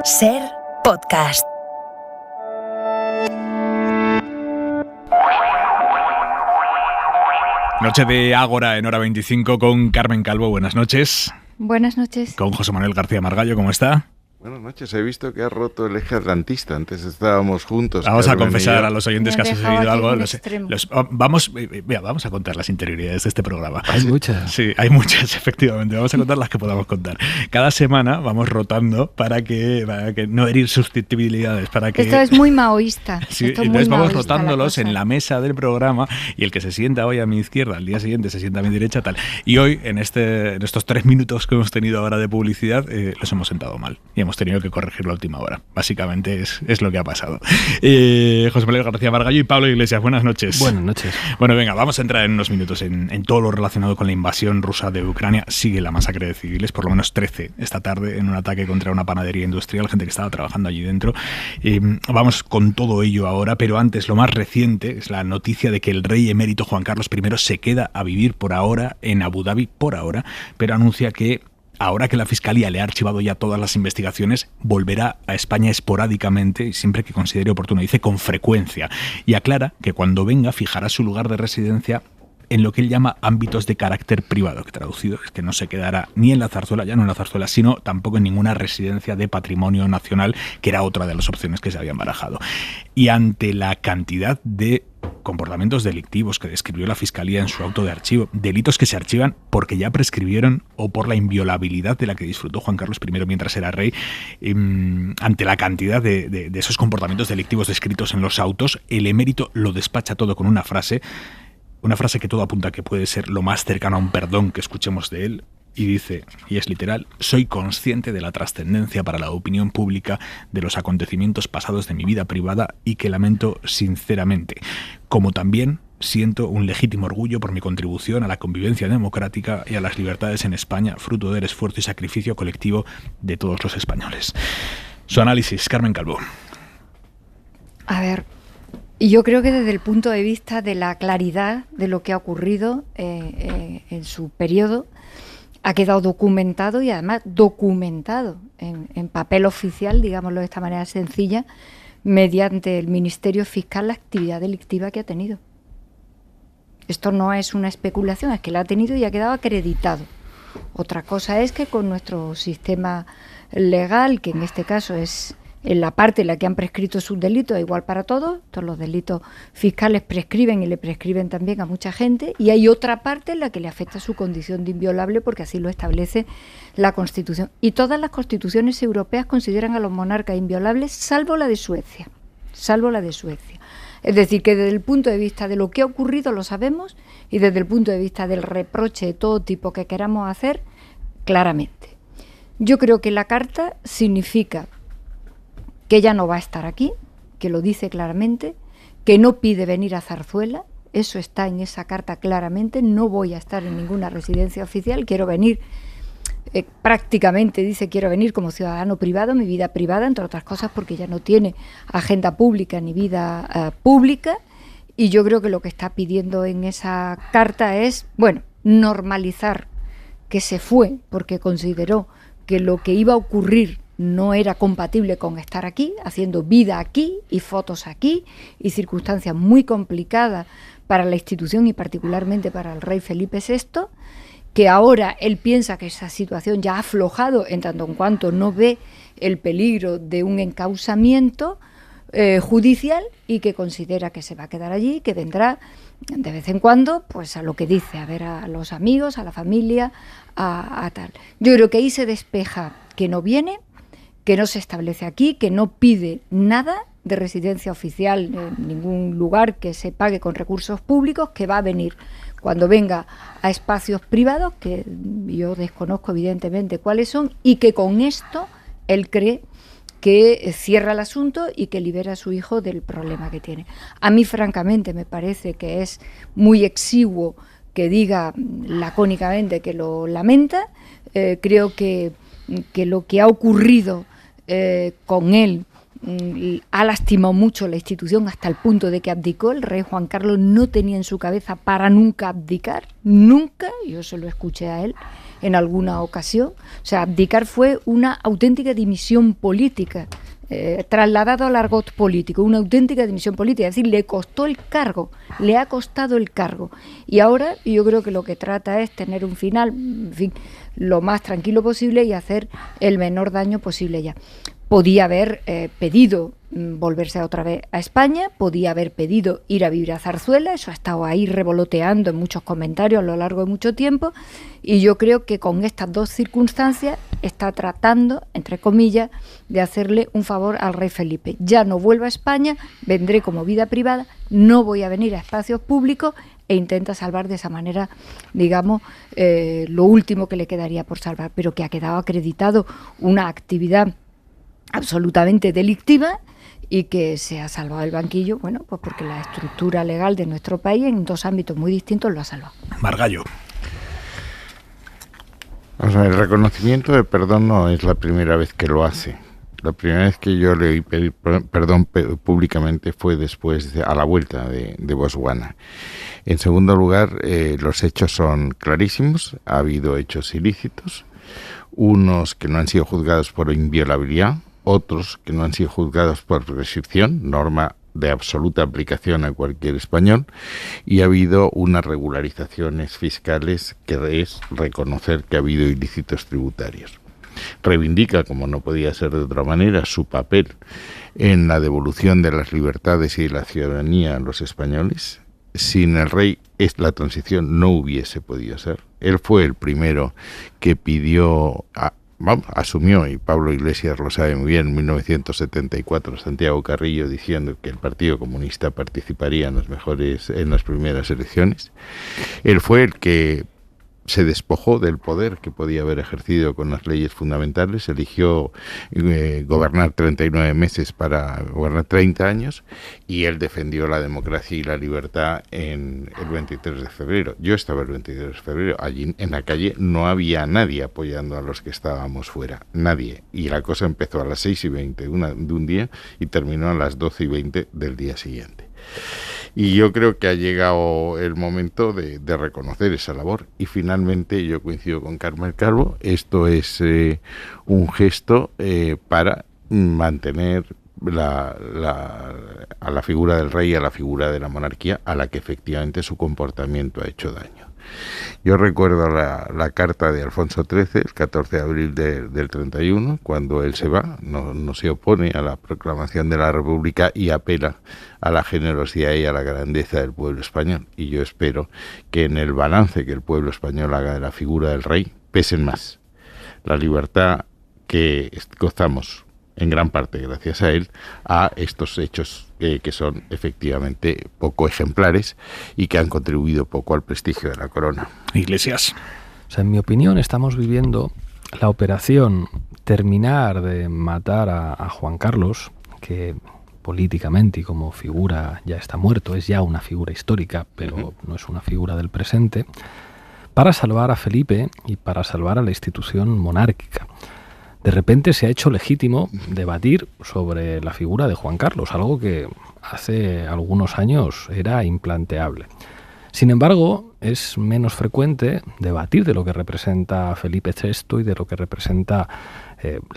Ser Podcast. Noche de Ágora en Hora 25 con Carmen Calvo. Buenas noches. Buenas noches. Con José Manuel García Margallo. ¿Cómo está? Buenas noches. He visto que has roto el eje atlantista. Antes estábamos juntos. Vamos a confesar a los oyentes que ha sucedido algo. Vamos a contar las interioridades de este programa. Hay muchas. Sí, hay muchas, efectivamente. Vamos a contar las que podamos contar. Cada semana vamos rotando para que no herir susceptibilidades. Esto es muy maoísta. Sí, entonces vamos rotándolos en la mesa del programa y el que se sienta hoy a mi izquierda, al día siguiente se sienta a mi derecha, tal. Y hoy, en estos 3 minutos que hemos tenido ahora de publicidad, los hemos sentado mal. Y hemos tenido que corregirlo a última hora. Básicamente es lo que ha pasado. José Manuel García Margallo y Pablo Iglesias, buenas noches. Buenas noches. Bueno, venga, vamos a entrar en unos minutos en todo lo relacionado con la invasión rusa de Ucrania. Sigue la masacre de civiles, por lo menos 13 esta tarde, en un ataque contra una panadería industrial, gente que estaba trabajando allí dentro. Vamos con todo ello ahora, pero antes, lo más reciente es la noticia de que el rey emérito Juan Carlos I se queda a vivir por ahora en Abu Dhabi, por ahora, pero anuncia que ahora que la Fiscalía le ha archivado ya todas las investigaciones, volverá a España esporádicamente y siempre que considere oportuno. Dice con frecuencia. Y aclara que cuando venga fijará su lugar de residencia en lo que él llama ámbitos de carácter privado, que traducido es que no se quedará ni en la Zarzuela, ya no en la Zarzuela, sino tampoco en ninguna residencia de patrimonio nacional, que era otra de las opciones que se habían barajado. Y ante la cantidad de comportamientos delictivos que describió la Fiscalía en su auto de archivo, delitos que se archivan porque ya prescribieron o por la inviolabilidad de la que disfrutó Juan Carlos I mientras era rey, ante la cantidad de esos comportamientos delictivos descritos en los autos, el emérito lo despacha todo con una frase que todo apunta a que puede ser lo más cercano a un perdón que escuchemos de él, y dice, y es literal: soy consciente de la trascendencia para la opinión pública de los acontecimientos pasados de mi vida privada y que lamento sinceramente, como también siento un legítimo orgullo por mi contribución a la convivencia democrática y a las libertades en España, fruto del esfuerzo y sacrificio colectivo de todos los españoles. Su análisis, Carmen Calvo. A ver, yo creo que desde el punto de vista de la claridad de lo que ha ocurrido en su periodo, ha quedado documentado y además documentado en papel oficial, digámoslo de esta manera sencilla, mediante el Ministerio Fiscal la actividad delictiva que ha tenido. Esto no es una especulación, es que la ha tenido y ha quedado acreditado. Otra cosa es que con nuestro sistema legal, que en este caso es en la parte en la que han prescrito sus delitos, es igual para todos los delitos fiscales prescriben y le prescriben también a mucha gente, y hay otra parte en la que le afecta su condición de inviolable porque así lo establece la Constitución. Y todas las constituciones europeas consideran a los monarcas inviolables, salvo la de Suecia. Es decir, que desde el punto de vista de lo que ha ocurrido lo sabemos, y desde el punto de vista del reproche de todo tipo que queramos hacer, claramente. Yo creo que la carta significa que ella no va a estar aquí, que lo dice claramente, que no pide venir a Zarzuela, eso está en esa carta claramente, no voy a estar en ninguna residencia oficial, quiero venir, prácticamente dice quiero venir como ciudadano privado, mi vida privada, entre otras cosas porque ella no tiene agenda pública ni vida pública, y yo creo que lo que está pidiendo en esa carta es, bueno, normalizar que se fue porque consideró que lo que iba a ocurrir no era compatible con estar aquí, haciendo vida aquí y fotos aquí y circunstancias muy complicadas para la institución y particularmente para el rey Felipe VI, que ahora él piensa que esa situación ya ha aflojado en tanto en cuanto no ve el peligro de un encausamiento judicial y que considera que se va a quedar allí, que vendrá de vez en cuando, pues a lo que dice, a ver a los amigos, a la familia, a tal. Yo creo que ahí se despeja que no viene, que no se establece aquí, que no pide nada de residencia oficial en ningún lugar que se pague con recursos públicos, que va a venir cuando venga a espacios privados, que yo desconozco evidentemente cuáles son, y que con esto él cree que cierra el asunto y que libera a su hijo del problema que tiene. A mí, francamente, me parece que es muy exiguo que diga lacónicamente que lo lamenta. Creo que lo que ha ocurrido con él ha lastimado mucho la institución hasta el punto de que abdicó. El rey Juan Carlos no tenía en su cabeza para nunca abdicar, nunca, yo se lo escuché a él en alguna ocasión. O sea, abdicar fue una auténtica dimisión política, trasladado al argot político, una auténtica dimisión política. Es decir, le costó el cargo, le ha costado el cargo. Y ahora yo creo que lo que trata es tener un final, en fin, lo más tranquilo posible y hacer el menor daño posible ya. Podía haber pedido volverse otra vez a España, podía haber pedido ir a vivir a Zarzuela, eso ha estado ahí revoloteando en muchos comentarios a lo largo de mucho tiempo, y yo creo que con estas dos circunstancias está tratando, entre comillas, de hacerle un favor al rey Felipe. Ya no vuelvo a España, vendré como vida privada, no voy a venir a espacios públicos, e intenta salvar de esa manera, digamos, lo último que le quedaría por salvar, pero que ha quedado acreditado una actividad absolutamente delictiva y que se ha salvado el banquillo, bueno, pues porque la estructura legal de nuestro país en dos ámbitos muy distintos lo ha salvado. Margallo. O sea, el reconocimiento de perdón no es la primera vez que lo hace. La primera vez que yo le oí pedir perdón públicamente fue después a la vuelta de Botswana. En segundo lugar, los hechos son clarísimos. Ha habido hechos ilícitos, unos que no han sido juzgados por inviolabilidad, otros que no han sido juzgados por prescripción, norma de absoluta aplicación a cualquier español, y ha habido unas regularizaciones fiscales que es reconocer que ha habido ilícitos tributarios. Reivindica, como no podía ser de otra manera, su papel en la devolución de las libertades y de la ciudadanía a los españoles. Sin el rey la transición no hubiese podido ser. Él fue el primero que pidió, asumió, y Pablo Iglesias lo sabe muy bien, en 1974 Santiago Carrillo diciendo que el Partido Comunista participaría en las primeras elecciones. Él fue el que se despojó del poder que podía haber ejercido con las leyes fundamentales, eligió gobernar 39 meses para gobernar 30 años, y él defendió la democracia y la libertad en el 23 de febrero. Yo estaba el 23 de febrero, allí en la calle no había nadie apoyando a los que estábamos fuera, nadie, y la cosa empezó a las 6:20 de un día y terminó a las 12:20 del día siguiente. Y yo creo que ha llegado el momento de reconocer esa labor. Y finalmente, yo coincido con Carmen Calvo, esto es un gesto para mantener a la figura del rey, a la figura de la monarquía, a la que efectivamente su comportamiento ha hecho daño. Yo recuerdo la carta de Alfonso XIII, el 14 de abril del 31, cuando él se va, no se opone a la proclamación de la República y apela a la generosidad y a la grandeza del pueblo español. Y yo espero que en el balance que el pueblo español haga de la figura del rey pesen más la libertad que gozamos en gran parte gracias a él, a estos hechos que son efectivamente poco ejemplares y que han contribuido poco al prestigio de la corona. Iglesias. O sea, en mi opinión, estamos viviendo la operación terminar de matar a Juan Carlos, que políticamente y como figura ya está muerto, es ya una figura histórica, pero no es una figura del presente, para salvar a Felipe y para salvar a la institución monárquica. De repente se ha hecho legítimo debatir sobre la figura de Juan Carlos, algo que hace algunos años era implanteable. Sin embargo, es menos frecuente debatir de lo que representa Felipe VI y de lo que representa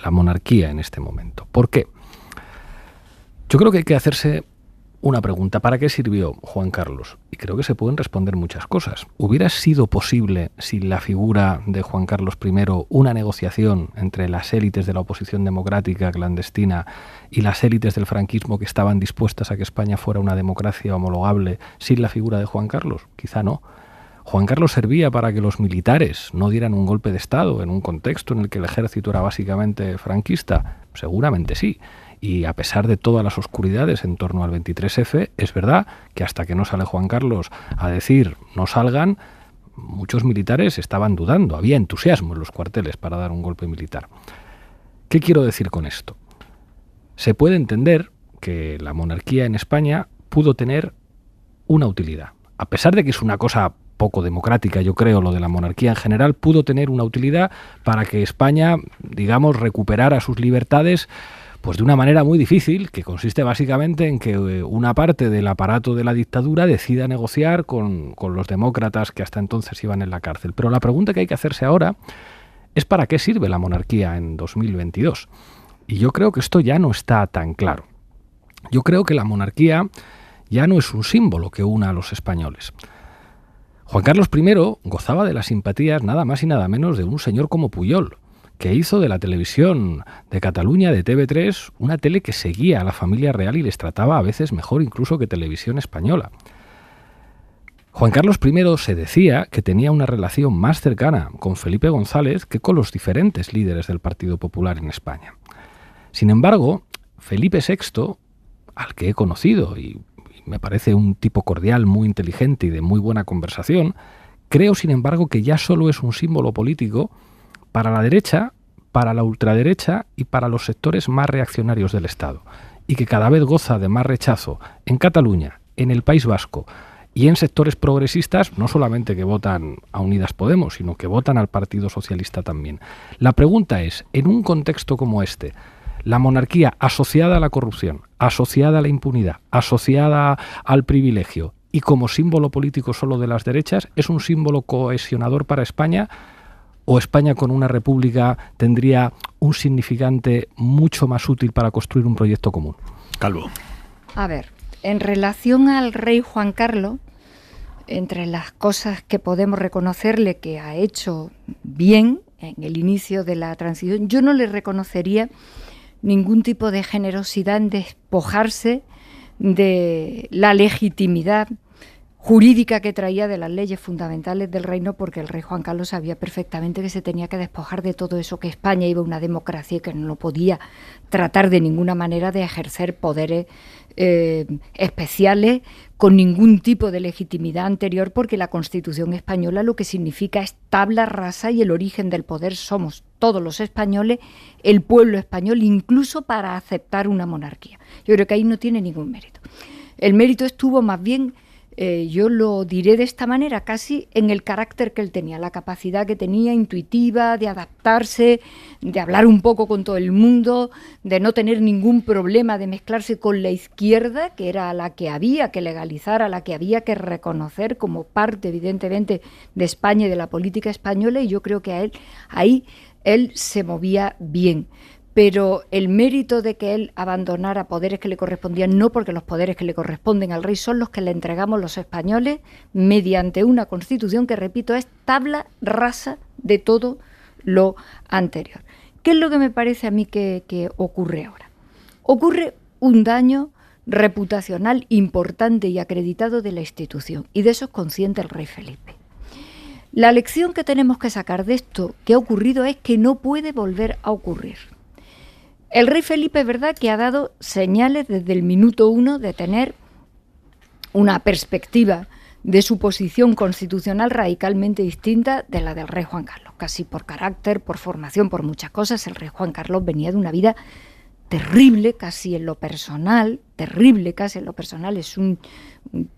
la monarquía en este momento. ¿Por qué? Yo creo que hay que hacerse una pregunta. ¿Para qué sirvió Juan Carlos? Y creo que se pueden responder muchas cosas. ¿Hubiera sido posible, sin la figura de Juan Carlos I, una negociación entre las élites de la oposición democrática clandestina y las élites del franquismo que estaban dispuestas a que España fuera una democracia homologable sin la figura de Juan Carlos? Quizá no. ¿Juan Carlos servía para que los militares no dieran un golpe de Estado en un contexto en el que el ejército era básicamente franquista? Seguramente sí. Y a pesar de todas las oscuridades en torno al 23F, es verdad que hasta que no sale Juan Carlos a decir no salgan, muchos militares estaban dudando. Había entusiasmo en los cuarteles para dar un golpe militar. ¿Qué quiero decir con esto? Se puede entender que la monarquía en España pudo tener una utilidad. A pesar de que es una cosa poco democrática, yo creo, lo de la monarquía en general, pudo tener una utilidad para que España, digamos, recuperara sus libertades Pues de una manera muy difícil, que consiste básicamente en que una parte del aparato de la dictadura decida negociar con los demócratas que hasta entonces iban en la cárcel. Pero la pregunta que hay que hacerse ahora es ¿para qué sirve la monarquía en 2022? Y yo creo que esto ya no está tan claro. Yo creo que la monarquía ya no es un símbolo que una a los españoles. Juan Carlos I gozaba de las simpatías nada más y nada menos de un señor como Pujol, que hizo de la televisión de Cataluña, de TV3, una tele que seguía a la familia real y les trataba a veces mejor incluso que Televisión Española. Juan Carlos I se decía que tenía una relación más cercana con Felipe González que con los diferentes líderes del Partido Popular en España. Sin embargo, Felipe VI, al que he conocido y me parece un tipo cordial, muy inteligente y de muy buena conversación, creo, sin embargo, que ya solo es un símbolo político para la derecha, para la ultraderecha y para los sectores más reaccionarios del Estado, y que cada vez goza de más rechazo en Cataluña, en el País Vasco y en sectores progresistas, no solamente que votan a Unidas Podemos, sino que votan al Partido Socialista también. La pregunta es, en un contexto como este, la monarquía asociada a la corrupción, asociada a la impunidad, asociada al privilegio y como símbolo político solo de las derechas, ¿es un símbolo cohesionador para España? ¿O España con una república tendría un significante mucho más útil para construir un proyecto común? Calvo. A ver, en relación al rey Juan Carlos, entre las cosas que podemos reconocerle que ha hecho bien en el inicio de la transición, yo no le reconocería ningún tipo de generosidad en despojarse de la legitimidad jurídica que traía de las leyes fundamentales del reino, porque el rey Juan Carlos sabía perfectamente que se tenía que despojar de todo eso, que España iba a una democracia y que no podía tratar de ninguna manera de ejercer poderes especiales con ningún tipo de legitimidad anterior, porque la Constitución española lo que significa es tabla rasa y el origen del poder somos todos los españoles, el pueblo español, incluso para aceptar una monarquía. Yo creo que ahí no tiene ningún mérito. El mérito estuvo más bien, yo lo diré de esta manera, casi en el carácter que él tenía, la capacidad que tenía intuitiva de adaptarse, de hablar un poco con todo el mundo, de no tener ningún problema de mezclarse con la izquierda, que era la que había que legalizar, a la que había que reconocer como parte, evidentemente, de España y de la política española, y yo creo que ahí él se movía bien. Pero el mérito de que él abandonara poderes que le correspondían, no porque los poderes que le corresponden al rey son los que le entregamos los españoles mediante una constitución que, repito, es tabla rasa de todo lo anterior. ¿Qué es lo que me parece a mí que ocurre ahora? Ocurre un daño reputacional importante y acreditado de la institución, y de eso es consciente el rey Felipe. La lección que tenemos que sacar de esto que ha ocurrido es que no puede volver a ocurrir. El rey Felipe es verdad que ha dado señales desde el minuto 1 de tener una perspectiva de su posición constitucional radicalmente distinta de la del rey Juan Carlos, casi por carácter, por formación, por muchas cosas. El rey Juan Carlos venía de una vida terrible, casi en lo personal, es un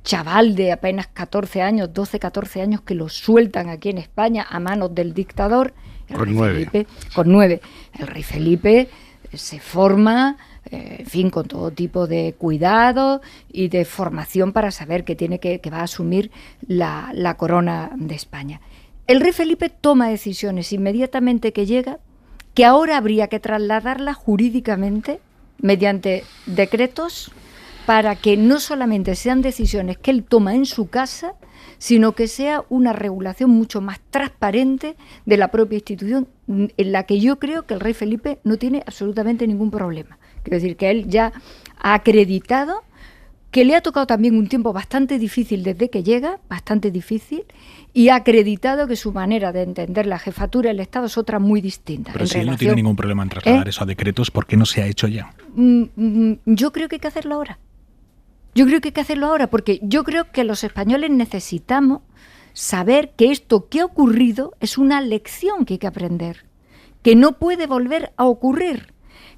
chaval de apenas 14 años, 12, 14 años, que lo sueltan aquí en España a manos del dictador. Con 9. Con 9. El rey Felipe se forma, en fin, con todo tipo de cuidado y de formación para saber que va a asumir la corona de España. El rey Felipe toma decisiones inmediatamente que llega, que ahora habría que trasladarlas jurídicamente mediante decretos para que no solamente sean decisiones que él toma en su casa, sino que sea una regulación mucho más transparente de la propia institución, en la que yo creo que el rey Felipe no tiene absolutamente ningún problema. Quiero decir que él ya ha acreditado que le ha tocado también un tiempo bastante difícil desde que llega, bastante difícil, y ha acreditado que su manera de entender la jefatura del Estado es otra muy distinta. Pero si él no tiene ningún problema en trasladar eso a decretos, ¿por qué no se ha hecho ya? Yo creo que hay que hacerlo ahora. Porque yo creo que los españoles necesitamos saber que esto que ha ocurrido es una lección que hay que aprender, que no puede volver a ocurrir,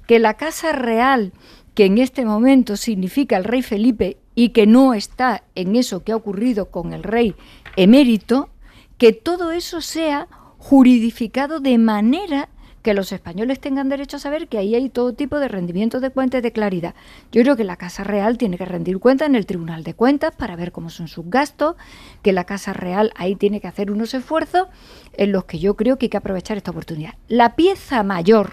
que la Casa Real, que en este momento significa el rey Felipe y que no está en eso que ha ocurrido con el rey emérito, que todo eso sea juridificado de manera que los españoles tengan derecho a saber que ahí hay todo tipo de rendimientos de cuentas y de claridad. Yo creo que la Casa Real tiene que rendir cuentas en el Tribunal de Cuentas para ver cómo son sus gastos, que la Casa Real ahí tiene que hacer unos esfuerzos en los que yo creo que hay que aprovechar esta oportunidad. La pieza mayor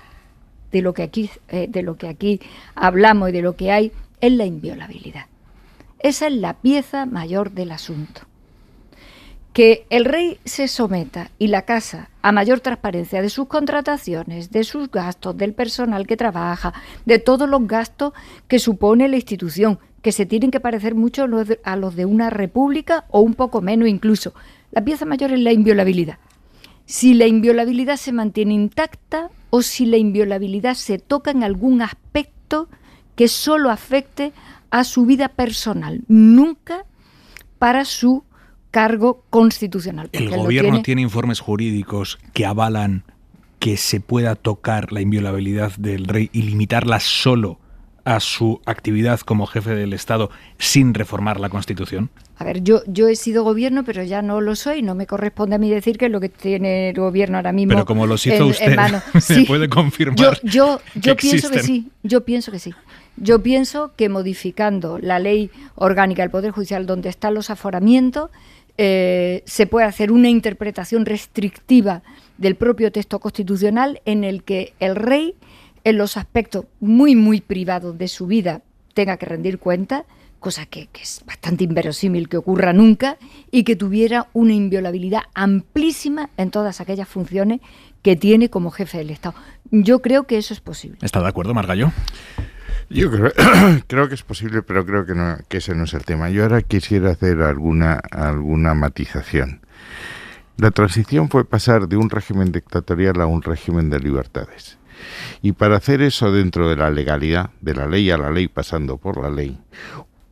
de lo que aquí hablamos y de lo que hay es la inviolabilidad. Esa es la pieza mayor del asunto. Que el rey se someta y la Casa a mayor transparencia de sus contrataciones, de sus gastos, del personal que trabaja, de todos los gastos que supone la institución, que se tienen que parecer mucho a los de una república o un poco menos incluso. La pieza mayor es la inviolabilidad. Si la inviolabilidad se mantiene intacta o si la inviolabilidad se toca en algún aspecto que solo afecte a su vida personal, nunca para su cargo constitucional. El gobierno tiene informes jurídicos que avalan que se pueda tocar la inviolabilidad del rey y limitarla solo a su actividad como jefe del Estado sin reformar la Constitución. A ver, yo he sido gobierno, pero ya no lo soy. No me corresponde a mí decir qué es lo que tiene el gobierno ahora mismo. Pero como los hizo usted, sí. ¿me puede confirmar? Yo pienso que sí. Yo pienso que sí. Yo pienso que modificando la ley orgánica del Poder Judicial, donde están los aforamientos, se puede hacer una interpretación restrictiva del propio texto constitucional en el que el rey, en los aspectos muy, muy privados de su vida, tenga que rendir cuenta, cosa que es bastante inverosímil que ocurra nunca, y que tuviera una inviolabilidad amplísima en todas aquellas funciones que tiene como jefe del Estado. Yo creo que eso es posible. ¿Está de acuerdo, Margallo? Yo creo que es posible, pero creo que no, que ese no es el tema. Yo ahora quisiera hacer alguna matización. La transición fue pasar de un régimen dictatorial a un régimen de libertades. Y para hacer eso dentro de la legalidad, de la ley a la ley pasando por la ley,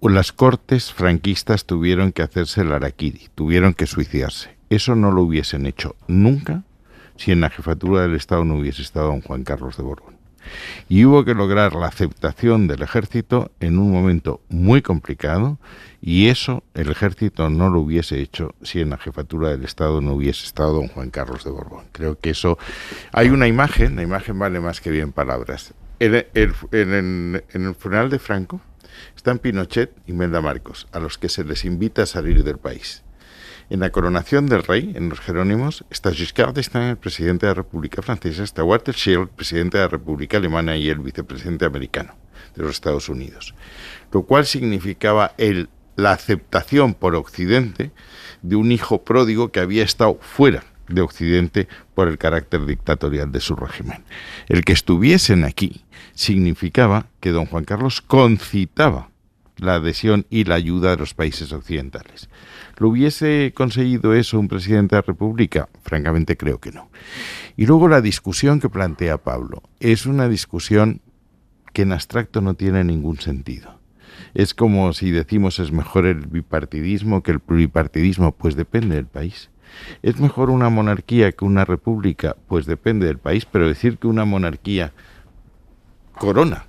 las cortes franquistas tuvieron que hacerse el harakiri, tuvieron que suicidarse. Eso no lo hubiesen hecho nunca si en la jefatura del Estado no hubiese estado don Juan Carlos de Borbón. Y hubo que lograr la aceptación del ejército en un momento muy complicado, y eso el ejército no lo hubiese hecho si en la jefatura del Estado no hubiese estado don Juan Carlos de Borbón. Creo que eso... Hay una imagen, la imagen vale más que 100 palabras. En el funeral de Franco están Pinochet y Melda Marcos, a los que se les invita a salir del país. En la coronación del rey, en los Jerónimos, está Giscard d'Estaing, el presidente de la República Francesa, está Walter Scheel, presidente de la República Alemana, y el vicepresidente americano de los Estados Unidos. Lo cual significaba la aceptación por Occidente de un hijo pródigo que había estado fuera de Occidente por el carácter dictatorial de su régimen. El que estuviesen aquí significaba que don Juan Carlos concitaba la adhesión y la ayuda de los países occidentales. ¿Lo hubiese conseguido eso un presidente de la República? Francamente creo que no. Y luego la discusión que plantea Pablo es una discusión que en abstracto no tiene ningún sentido. Es como si decimos es mejor el bipartidismo que el pluripartidismo, pues depende del país. ¿Es mejor una monarquía que una república? Pues depende del país, pero decir que una monarquía corona,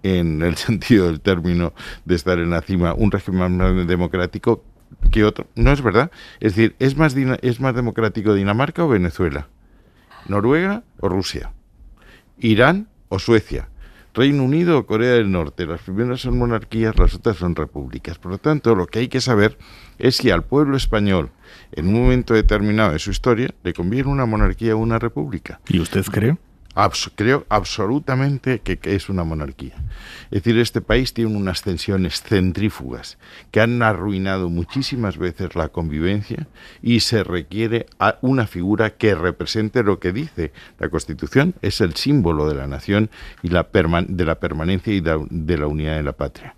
en el sentido del término de estar en la cima, un régimen más democrático que otro, no es verdad. Es decir, ¿es más democrático Dinamarca o Venezuela? ¿Noruega o Rusia? ¿Irán o Suecia? ¿Reino Unido o Corea del Norte? Las primeras son monarquías, las otras son repúblicas. Por lo tanto, lo que hay que saber es si al pueblo español, en un momento determinado de su historia, le conviene una monarquía o una república. ¿Y usted cree? Creo absolutamente que es una monarquía. Es decir, este país tiene unas tensiones centrífugas que han arruinado muchísimas veces la convivencia, y se requiere una figura que represente lo que dice la Constitución, es el símbolo de la nación y de la permanencia y de la unidad de la patria.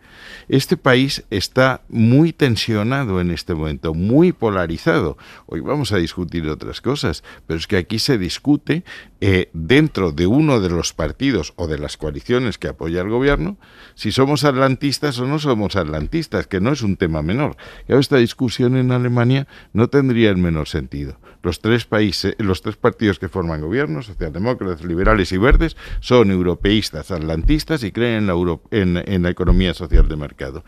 Este país está muy tensionado en este momento, muy polarizado. Hoy vamos a discutir otras cosas, pero es que aquí se discute dentro de uno de los partidos o de las coaliciones que apoya el gobierno, si somos atlantistas o no somos atlantistas, que no es un tema menor. Esta discusión en Alemania no tendría el menor sentido. Los tres partidos que forman gobierno, socialdemócratas, liberales y verdes, son europeístas, atlantistas y creen en la economía social social de mercado.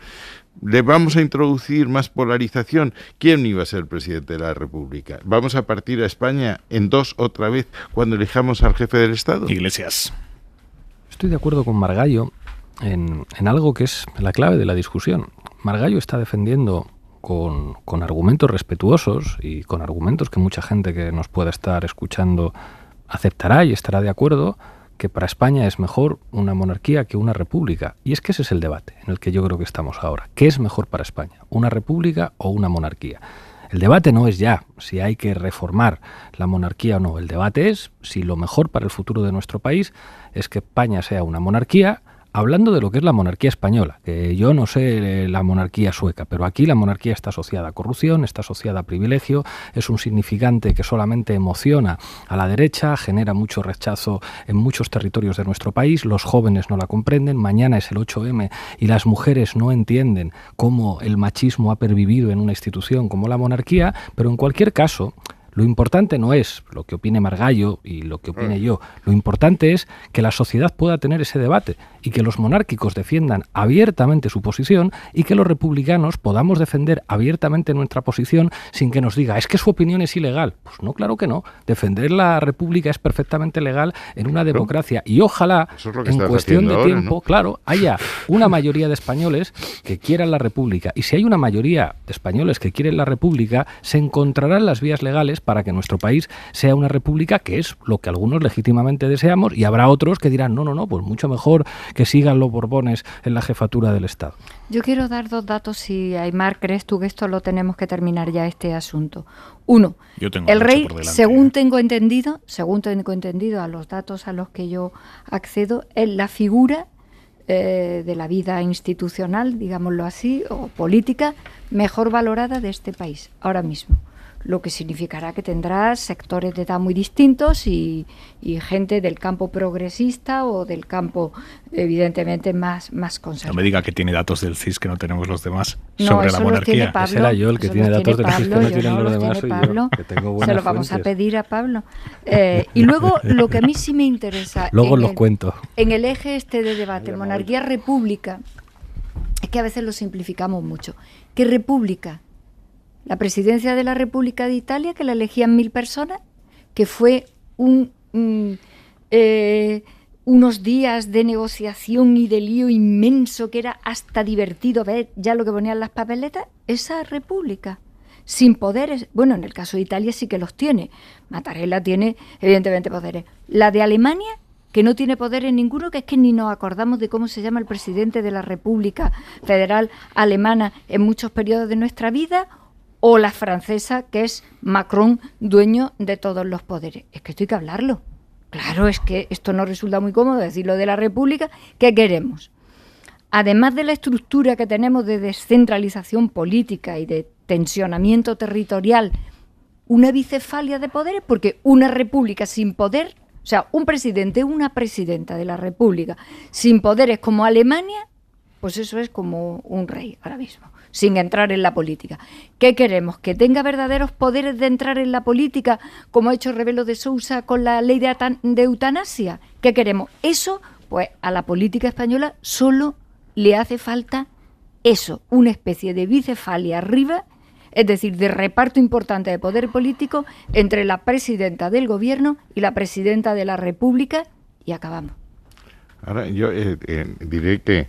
¿Le vamos a introducir más polarización? ¿Quién iba a ser presidente de la República? ¿Vamos a partir a España en dos otra vez cuando elijamos al jefe del Estado? Iglesias. Estoy de acuerdo con Margallo en algo que es la clave de la discusión. Margallo está defendiendo con argumentos respetuosos y con argumentos que mucha gente que nos pueda estar escuchando aceptará y estará de acuerdo, que para España es mejor una monarquía que una república. Y es que ese es el debate en el que yo creo que estamos ahora. ¿Qué es mejor para España? ¿Una república o una monarquía? El debate no es ya si hay que reformar la monarquía o no. El debate es si lo mejor para el futuro de nuestro país es que España sea una monarquía, hablando de lo que es la monarquía española, que yo no sé la monarquía sueca, pero aquí la monarquía está asociada a corrupción, está asociada a privilegio, es un significante que solamente emociona a la derecha, genera mucho rechazo en muchos territorios de nuestro país, los jóvenes no la comprenden, mañana es el 8M y las mujeres no entienden cómo el machismo ha pervivido en una institución como la monarquía, pero en cualquier caso, lo importante no es lo que opine Margallo y lo que opine yo. Lo importante es que la sociedad pueda tener ese debate y que los monárquicos defiendan abiertamente su posición y que los republicanos podamos defender abiertamente nuestra posición sin que nos diga, es que su opinión es ilegal. Pues no, claro que no. Defender la república es perfectamente legal en una democracia y ojalá, en cuestión de tiempo, ¿no? Claro, haya una mayoría de españoles que quieran la república. Y si hay una mayoría de españoles que quieren la república, se encontrarán las vías legales para que nuestro país sea una república, que es lo que algunos legítimamente deseamos, y habrá otros que dirán, no, pues mucho mejor que sigan los Borbones en la jefatura del Estado. Yo quiero dar dos datos, si Aymar, crees tú que esto lo tenemos que terminar ya, este asunto. Uno, el rey, según tengo entendido, a los datos a los que yo accedo, es la figura de la vida institucional, digámoslo así, o política, mejor valorada de este país, ahora mismo. Lo que significará que tendrá sectores de edad muy distintos y gente del campo progresista o del campo, evidentemente, más conservador. No me diga que tiene datos del CIS que no tenemos los demás sobre la monarquía. Ese era yo el que tiene datos del CIS que no tienen los demás, soy yo, que tengo buenas Se lo vamos a pedir a Pablo. Y luego, lo que a mí sí me interesa... Luego los cuento. En el eje este de debate, monarquía-república, es que a veces lo simplificamos mucho. ¿Qué república? La presidencia de la República de Italia, que la elegían 1000 personas, que fue unos días de negociación y de lío inmenso, que era hasta divertido ver ya lo que ponían las papeletas, esa república, sin poderes. Bueno, en el caso de Italia sí que los tiene. Mattarella tiene, evidentemente, poderes. La de Alemania, que no tiene poderes ninguno, que es que ni nos acordamos de cómo se llama el presidente de la República Federal Alemana en muchos periodos de nuestra vida, o la francesa, que es Macron, dueño de todos los poderes. Es que esto hay que hablarlo. Claro, es que esto no resulta muy cómodo decirlo de la República. ¿Qué queremos? Además de la estructura que tenemos de descentralización política y de tensionamiento territorial, una bicefalia de poderes, porque una república sin poder, o sea, un presidente, una presidenta de la República sin poderes como Alemania, pues eso es como un rey ahora mismo, sin entrar en la política. ¿Qué queremos? ¿Que tenga verdaderos poderes de entrar en la política, como ha hecho Rebelo de Sousa con la ley de eutanasia? ¿Qué queremos? Eso, pues a la política española solo le hace falta eso, una especie de bicefalia arriba, es decir, de reparto importante de poder político entre la presidenta del gobierno y la presidenta de la República, y acabamos. Ahora yo diré que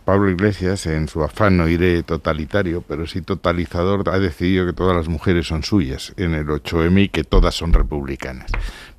Pablo Iglesias, en su afán, no diré totalitario, pero sí totalizador, ha decidido que todas las mujeres son suyas en el 8M y que todas son republicanas.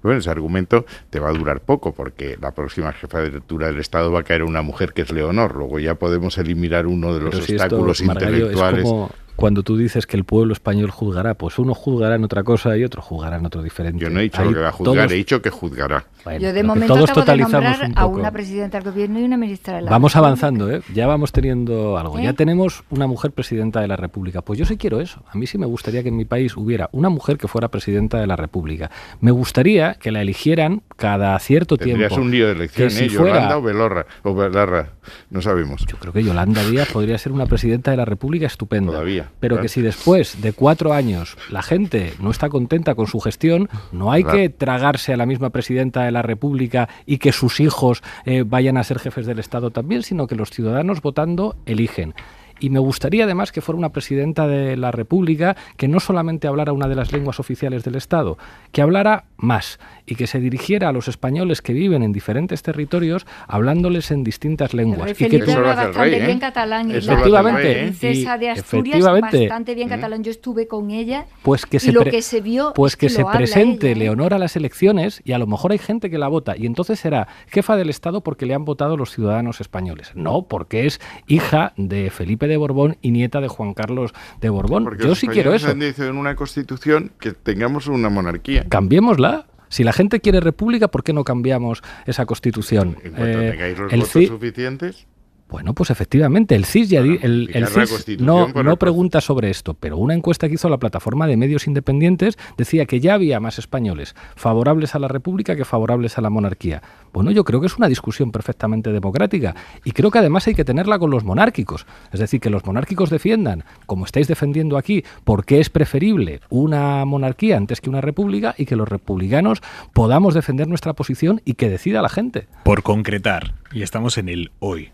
Bueno, ese argumento te va a durar poco, porque la próxima jefatura del Estado va a caer una mujer que es Leonor. Luego ya podemos eliminar uno de los obstáculos intelectuales. Es como cuando tú dices que el pueblo español juzgará, pues uno juzgará en otra cosa y otro juzgará en otro diferente. Yo no he dicho lo que va a juzgar, he dicho que juzgará. Bueno, yo de momento acabo de nombrar a una presidenta del gobierno y una ministra de la Vamos avanzando, ¿eh? Ya vamos teniendo algo. Ya tenemos una mujer presidenta de la República. Pues yo sí quiero eso. A mí sí me gustaría que en mi país hubiera una mujer que fuera presidenta de la República. Me gustaría que la eligieran cada cierto tiempo. Tendrías un lío de elección, si Yolanda o Belarra, no sabemos. Yo creo que Yolanda Díaz podría ser una presidenta de la República estupenda. Todavía. pero que si después de 4 años la gente no está contenta con su gestión, no hay que tragarse a la misma presidenta de la República y que sus hijos vayan a ser jefes del Estado también, sino que los ciudadanos votando eligen. Y me gustaría además que fuera una presidenta de la República que no solamente hablara una de las lenguas oficiales del Estado, que hablara más y que se dirigiera a los españoles que viven en diferentes territorios hablándoles en distintas lenguas. El rey Felipe habla bastante bien catalán y la princesa de Asturias bastante bien catalán. Yo estuve con ella y lo que se vio pues que se presente Leonor a las elecciones y a lo mejor hay gente que la vota y entonces será jefa del Estado porque le han votado los ciudadanos españoles, no porque es hija de Felipe de Borbón y nieta de Juan Carlos de Borbón. Porque yo sí quiero eso. Han dicho en una constitución que tengamos una monarquía. Cambiémosla. Si la gente quiere república, ¿por qué no cambiamos esa constitución? En cuanto tengáis los votos suficientes. Bueno, pues efectivamente, el CIS, el CIS no pregunta sobre esto, pero una encuesta que hizo la plataforma de medios independientes decía que ya había más españoles favorables a la República que favorables a la monarquía. Bueno, yo creo que es una discusión perfectamente democrática y creo que además hay que tenerla con los monárquicos. Es decir, que los monárquicos defiendan, como estáis defendiendo aquí, por qué es preferible una monarquía antes que una república y que los republicanos podamos defender nuestra posición y que decida la gente. Por concretar, y estamos en el hoy.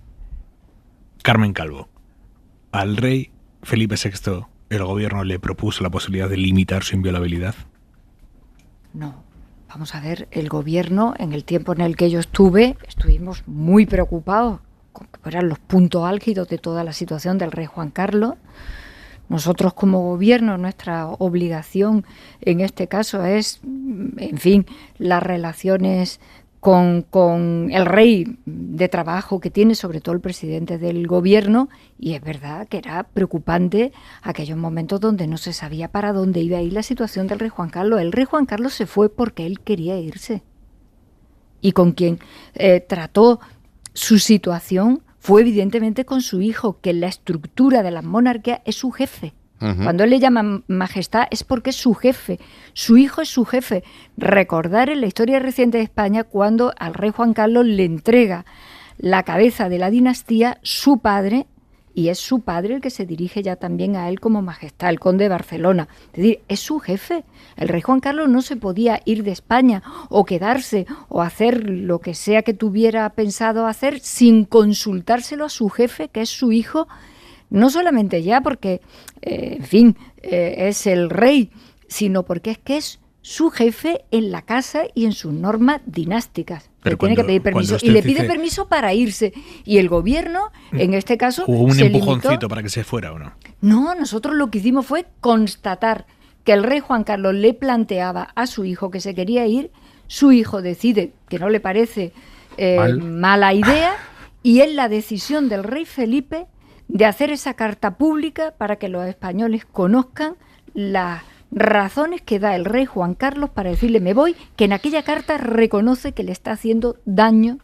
Carmen Calvo, ¿al rey Felipe VI el gobierno le propuso la posibilidad de limitar su inviolabilidad? No. Vamos a ver, el gobierno, en el tiempo en el que yo estuve, estuvimos muy preocupados, que eran los puntos álgidos de toda la situación del rey Juan Carlos. Nosotros como gobierno, nuestra obligación en este caso es, en fin, las relaciones con el rey de trabajo que tiene, sobre todo el presidente del gobierno, y es verdad que era preocupante aquellos momentos donde no se sabía para dónde iba a ir la situación del rey Juan Carlos. El rey Juan Carlos se fue porque él quería irse. Y con quien trató su situación fue evidentemente con su hijo, que en la estructura de la monarquía es su jefe. Cuando él le llama majestad es porque es su jefe, su hijo es su jefe. Recordar en la historia reciente de España cuando al rey Juan Carlos le entrega la cabeza de la dinastía su padre, y es su padre el que se dirige ya también a él como majestad, el conde de Barcelona. Es decir, es su jefe. El rey Juan Carlos no se podía ir de España o quedarse o hacer lo que sea que tuviera pensado hacer sin consultárselo a su jefe, que es su hijo. No solamente ya porque, en fin, es el rey, sino porque es que es su jefe en la casa y en sus normas dinásticas. Pero tiene que pedir permiso y le pide permiso para irse. Y el gobierno, en este caso, ¿hubo un empujoncito para que se fuera o no? No, nosotros lo que hicimos fue constatar que el rey Juan Carlos le planteaba a su hijo que se quería ir, su hijo decide que no le parece mala idea, y es la decisión del rey Felipe de hacer esa carta pública para que los españoles conozcan las razones que da el rey Juan Carlos para decirle me voy, que en aquella carta reconoce que le está haciendo daño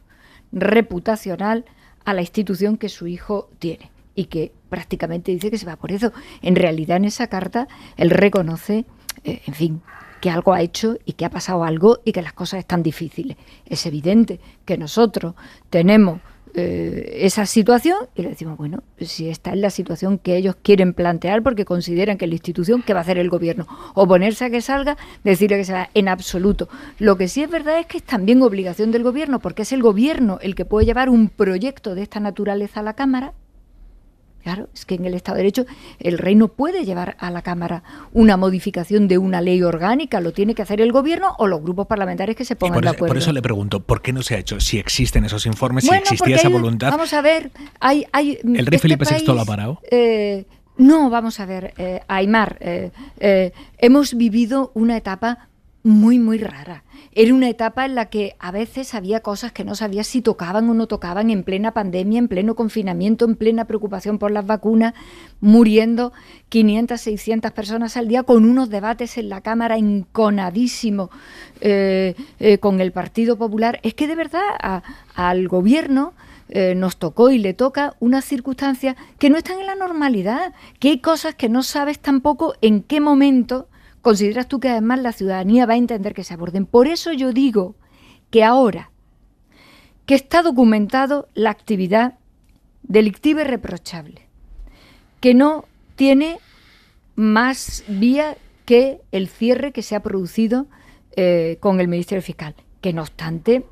reputacional a la institución que su hijo tiene y que prácticamente dice que se va por eso. En realidad en esa carta él reconoce, en fin, que algo ha hecho y que ha pasado algo y que las cosas están difíciles. Es evidente que nosotros tenemos esa situación y le decimos, bueno, si esta es la situación que ellos quieren plantear porque consideran que la institución, ¿qué va a hacer el gobierno? Oponerse a que salga, decirle que se va, en absoluto. Lo que sí es verdad es que es también obligación del gobierno, porque es el gobierno el que puede llevar un proyecto de esta naturaleza a la Cámara. Claro, es que en el Estado de Derecho el rey no puede llevar a la Cámara una modificación de una ley orgánica, lo tiene que hacer el gobierno o los grupos parlamentarios que se pongan de acuerdo. Por eso le pregunto, ¿por qué no se ha hecho? Si existen esos informes, si existía esa voluntad. Vamos a ver, ¿el rey Felipe VI lo ha parado? No, vamos a ver, Aimar, hemos vivido una etapa muy, muy rara. Era una etapa en la que a veces había cosas que no sabías si tocaban o no tocaban, en plena pandemia, en pleno confinamiento, en plena preocupación por las vacunas, muriendo 500, 600 personas al día, con unos debates en la Cámara enconadísimos con el Partido Popular. Es que de verdad al gobierno nos tocó y le toca unas circunstancias que no están en la normalidad, que hay cosas que no sabes tampoco en qué momento consideras tú que además la ciudadanía va a entender que se aborden. Por eso yo digo que ahora que está documentado la actividad delictiva y reprochable, que no tiene más vía que el cierre que se ha producido con el Ministerio Fiscal, que no obstante,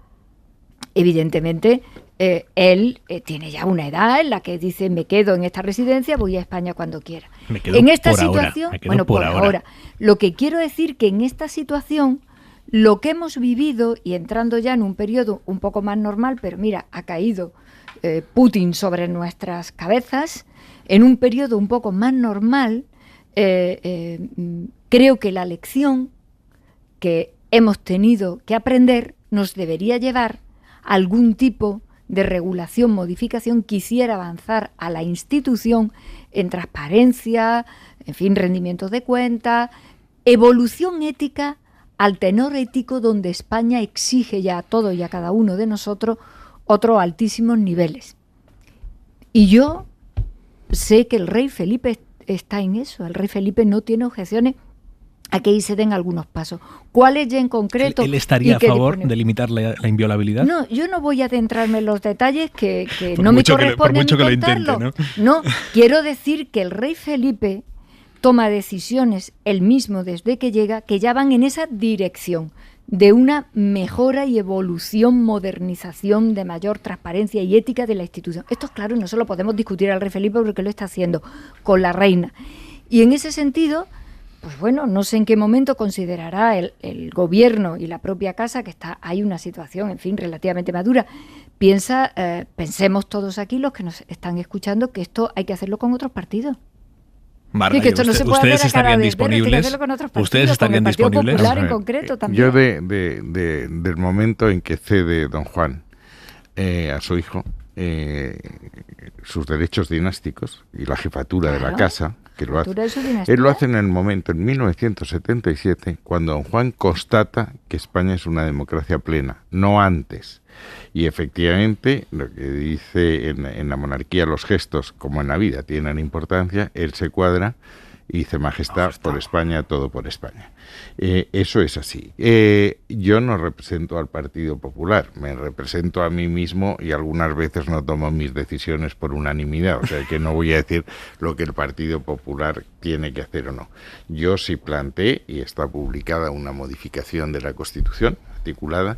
evidentemente, él tiene ya una edad en la que dice, me quedo en esta residencia, voy a España cuando quiera. Me quedo en esta por situación, ahora. bueno, por ahora. Lo que quiero decir que en esta situación, lo que hemos vivido, y entrando ya en un periodo un poco más normal, pero mira, ha caído Putin sobre nuestras cabezas, en un periodo un poco más normal, creo que la lección que hemos tenido que aprender nos debería llevar a algún tipo de regulación, modificación que hiciera avanzar a la institución en transparencia, en fin, rendimientos de cuentas, evolución ética al tenor ético, donde España exige ya a todos y a cada uno de nosotros otros altísimos niveles. Y yo sé que el rey Felipe está en eso. El rey Felipe no tiene objeciones a que ahí se den algunos pasos. ¿Cuáles ya en concreto? ¿Él estaría a favor de limitar la inviolabilidad? No, yo no voy a adentrarme en los detalles que no me corresponde ni contarlo. No, quiero decir que el rey Felipe toma decisiones él mismo desde que llega, que ya van en esa dirección de una mejora y evolución, modernización, de mayor transparencia y ética de la institución. Esto es claro, y no se lo podemos discutir al rey Felipe porque lo está haciendo con la reina. Y en ese sentido, pues bueno, no sé en qué momento considerará el gobierno y la propia casa que hay una situación, en fin, relativamente madura. Pensemos todos aquí, los que nos están escuchando, que esto hay que hacerlo con otros partidos. Marga, que ¿ustedes estarían disponibles? ¿Ustedes estarían disponibles? En concreto, también. Yo del momento en que cede don Juan a su hijo sus derechos dinásticos y la jefatura de la casa, que lo hace, él lo hace en el momento, en 1977, cuando don Juan constata que España es una democracia plena, no antes. Y efectivamente, lo que dice en la monarquía, los gestos, como en la vida, tienen importancia, él se cuadra y dice, majestad, por España, todo por España. Eso es así. Yo no represento al Partido Popular, me represento a mí mismo y algunas veces no tomo mis decisiones por unanimidad, o sea que no voy a decir lo que el Partido Popular tiene que hacer o no. Yo sí planteé, y está publicada, una modificación de la Constitución articulada,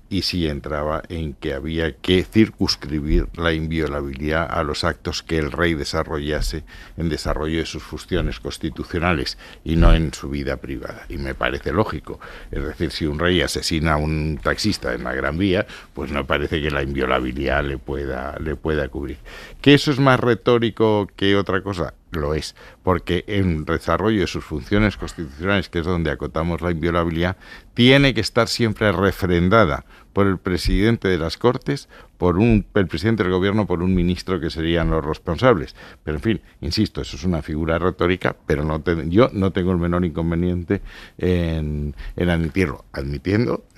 y sí entraba en que había que circunscribir la inviolabilidad a los actos que el rey desarrollase en desarrollo de sus funciones constitucionales y no en su vida privada. Y me parece lógico. Es decir, si un rey asesina a un taxista en la Gran Vía, pues no parece que la inviolabilidad le pueda cubrir. ¿Que eso es más retórico que otra cosa? Lo es, porque en desarrollo de sus funciones constitucionales, que es donde acotamos la inviolabilidad, tiene que estar siempre refrendada por el presidente de las Cortes, el presidente del gobierno, por un ministro, que serían los responsables. Pero en fin, insisto, eso es una figura retórica, pero yo no tengo el menor inconveniente en admitirlo,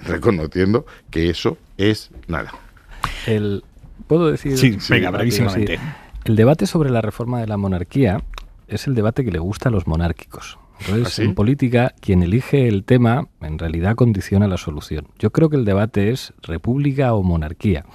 reconociendo que eso es nada. ¿Puedo decir? Sí, venga, brevísimamente. El debate sobre la reforma de la monarquía es el debate que le gusta a los monárquicos. Entonces, ¿sí? En política, quien elige el tema en realidad condiciona la solución. Yo creo que el debate es república o monarquía.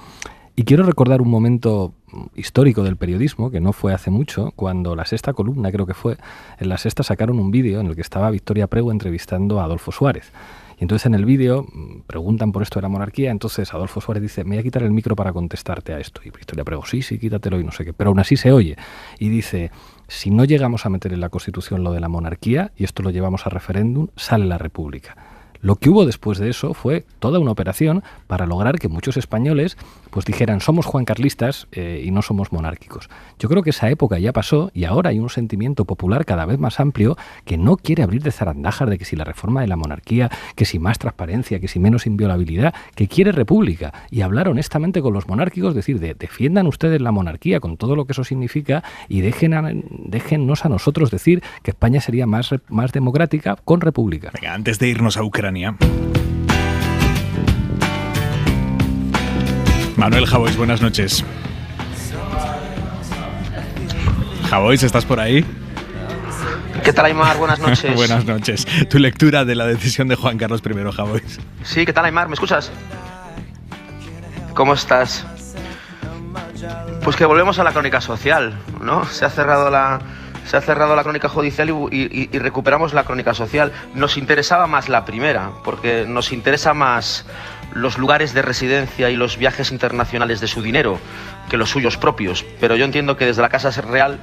Y quiero recordar un momento histórico del periodismo, que no fue hace mucho, cuando La Sexta Columna, creo que fue, en La Sexta sacaron un vídeo en el que estaba Victoria Prego entrevistando a Adolfo Suárez. Y entonces en el vídeo preguntan por esto de la monarquía, entonces Adolfo Suárez dice, me voy a quitar el micro para contestarte a esto. Y Victoria Prego, sí, quítatelo y no sé qué, pero aún así se oye. Y dice, si no llegamos a meter en la Constitución lo de la monarquía, y esto lo llevamos a referéndum, sale la República. Lo que hubo después de eso fue toda una operación para lograr que muchos españoles pues dijeran somos juancarlistas y no somos monárquicos. Yo creo que esa época ya pasó y ahora hay un sentimiento popular cada vez más amplio que no quiere abrir de zarandajas de que si la reforma de la monarquía, que si más transparencia, que si menos inviolabilidad, que quiere república y hablar honestamente con los monárquicos, decir, defiendan ustedes la monarquía con todo lo que eso significa y déjennos a nosotros decir que España sería más democrática con república. Venga, antes de irnos a Ucrania, Manuel Javois, buenas noches. Javois, ¿estás por ahí? ¿Qué tal, Aymar? Buenas noches. Buenas noches. Tu lectura de la decisión de Juan Carlos I, Javois. Sí, ¿qué tal, Aymar? ¿Me escuchas? ¿Cómo estás? Pues que volvemos a la crónica social, ¿no? Se ha cerrado la se ha cerrado la crónica judicial y recuperamos la crónica social. Nos interesaba más la primera, porque nos interesa más los lugares de residencia y los viajes internacionales de su dinero que los suyos propios. Pero yo entiendo que desde la Casa Real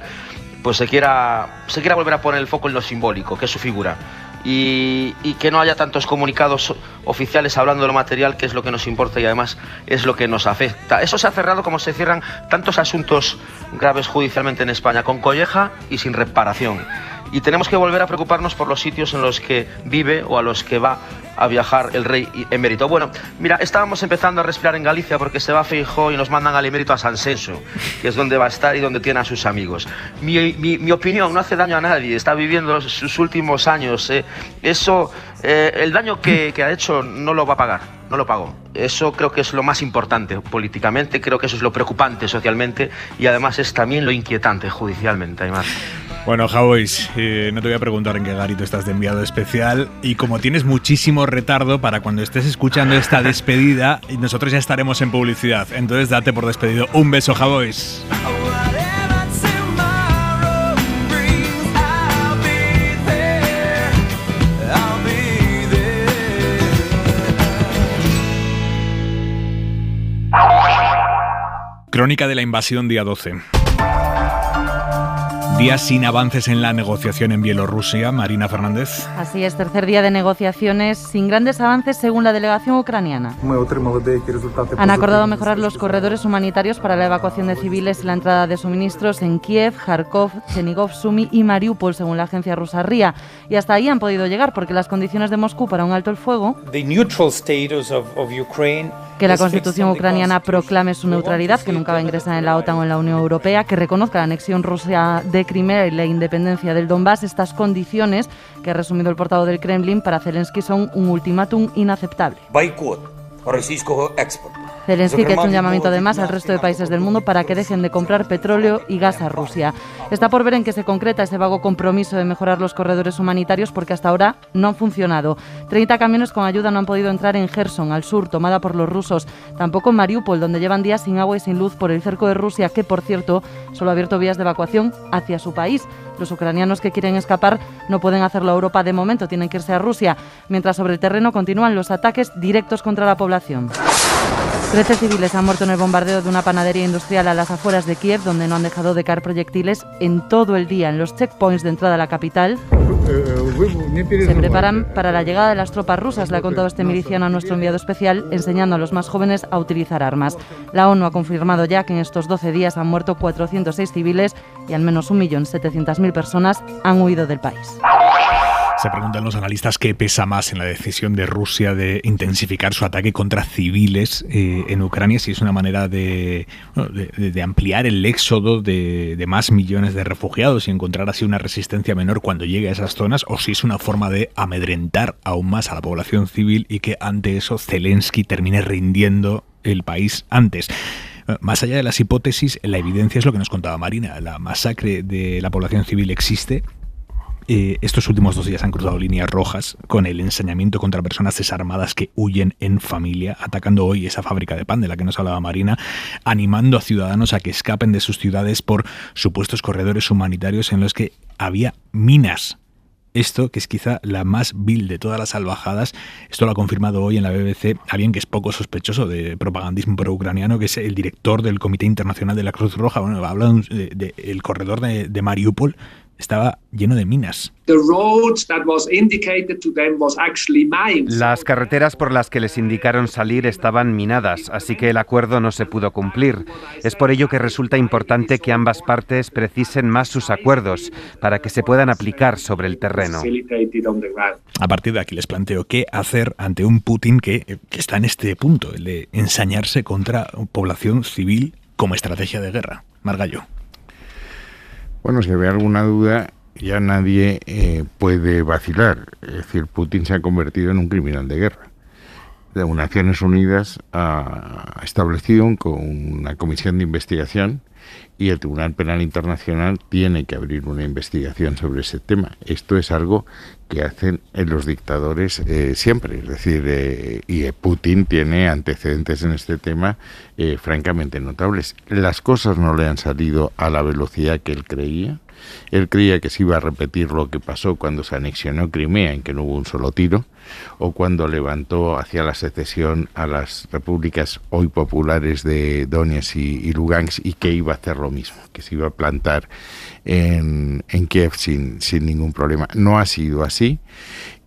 pues se quiera volver a poner el foco en lo simbólico, que es su figura. Y que no haya tantos comunicados oficiales hablando de lo material, que es lo que nos importa y además es lo que nos afecta. Eso se ha cerrado como se cierran tantos asuntos graves judicialmente en España, con colleja y sin reparación. Y tenemos que volver a preocuparnos por los sitios en los que vive o a los que va a viajar el rey emérito. Bueno, mira, estábamos empezando a respirar en Galicia porque se va Feijóo y nos mandan al emérito a Sansenso, que es donde va a estar y donde tiene a sus amigos. Mi opinión no hace daño a nadie, está viviendo sus últimos años. El daño que ha hecho no lo va a pagar, no lo pagó. Eso creo que es lo más importante políticamente, creo que eso es lo preocupante socialmente y además es también lo inquietante judicialmente, además. Bueno, Javois, no te voy a preguntar en qué garito estás de enviado especial y como tienes muchísimo retardo para cuando estés escuchando esta despedida, nosotros ya estaremos en publicidad, entonces date por despedido. Un beso, Javois. Crónica de la invasión, día 12. Días sin avances en la negociación en Bielorrusia. Marina Fernández. Así es, tercer día de negociaciones sin grandes avances según la delegación ucraniana. Han acordado mejorar los corredores humanitarios para la evacuación de civiles y la entrada de suministros en Kiev, Kharkov, Chernigov, Sumy y Mariupol, según la agencia rusa RIA. Y hasta ahí han podido llegar porque las condiciones de Moscú para un alto el fuego, que la Constitución ucraniana proclame su neutralidad, que nunca va a ingresar en la OTAN o en la Unión Europea, que reconozca la anexión rusa de Crimea y la independencia del Donbass. Estas condiciones, que ha resumido el portavoz del Kremlin, para Zelensky son un ultimátum inaceptable. Zelensky ha hecho un llamamiento además al resto de países del mundo para que dejen de comprar petróleo y gas a Rusia. Está por ver en qué se concreta ese vago compromiso de mejorar los corredores humanitarios porque hasta ahora no han funcionado. 30 camiones con ayuda no han podido entrar en Gerson, al sur, tomada por los rusos. Tampoco en Mariupol, donde llevan días sin agua y sin luz por el cerco de Rusia, que por cierto solo ha abierto vías de evacuación hacia su país. Los ucranianos que quieren escapar no pueden hacerlo a Europa de momento, tienen que irse a Rusia, mientras sobre el terreno continúan los ataques directos contra la población. 13 civiles han muerto en el bombardeo de una panadería industrial a las afueras de Kiev, donde no han dejado de caer proyectiles en todo el día. En los checkpoints de entrada a la capital se preparan para la llegada de las tropas rusas, le ha contado este miliciano a nuestro enviado especial, enseñando a los más jóvenes a utilizar armas. La ONU ha confirmado ya que en estos 12 días han muerto 406 civiles y al menos 1.700.000 personas han huido del país. Se preguntan los analistas qué pesa más en la decisión de Rusia de intensificar su ataque contra civiles en Ucrania, si es una manera de ampliar el éxodo de más millones de refugiados y encontrar así una resistencia menor cuando llegue a esas zonas, o si es una forma de amedrentar aún más a la población civil y que ante eso Zelensky termine rindiendo el país antes. Más allá de las hipótesis, la evidencia es lo que nos contaba Marina. La masacre de la población civil existe. Estos últimos 2 días han cruzado líneas rojas con el ensañamiento contra personas desarmadas que huyen en familia, atacando hoy esa fábrica de pan de la que nos hablaba Marina, animando a ciudadanos a que escapen de sus ciudades por supuestos corredores humanitarios en los que había minas. Esto, que es quizá la más vil de todas las salvajadas, esto lo ha confirmado hoy en la BBC alguien que es poco sospechoso de propagandismo pro-ucraniano, que es el director del Comité Internacional de la Cruz Roja. Bueno, habla del corredor de Mariupol, estaba lleno de minas. Las carreteras por las que les indicaron salir estaban minadas, así que el acuerdo no se pudo cumplir. Es por ello que resulta importante que ambas partes precisen más sus acuerdos para que se puedan aplicar sobre el terreno. A partir de aquí les planteo qué hacer ante un Putin que está en este punto, el de ensañarse contra población civil como estrategia de guerra. Margallo. Bueno, si había alguna duda, ya nadie puede vacilar. Es decir, Putin se ha convertido en un criminal de guerra. Las Naciones Unidas ha establecido una comisión de investigación y el Tribunal Penal Internacional tiene que abrir una investigación sobre ese tema. Esto es algo que hacen los dictadores siempre. Es decir, y Putin tiene antecedentes en este tema francamente notables. Las cosas no le han salido a la velocidad que él creía. Él creía que se iba a repetir lo que pasó cuando se anexionó Crimea, en que no hubo un solo tiro, o cuando levantó hacia la secesión a las repúblicas hoy populares de Donetsk y Lugansk, y que iba a hacer lo mismo, que se iba a plantar en Kiev sin ningún problema. No ha sido así.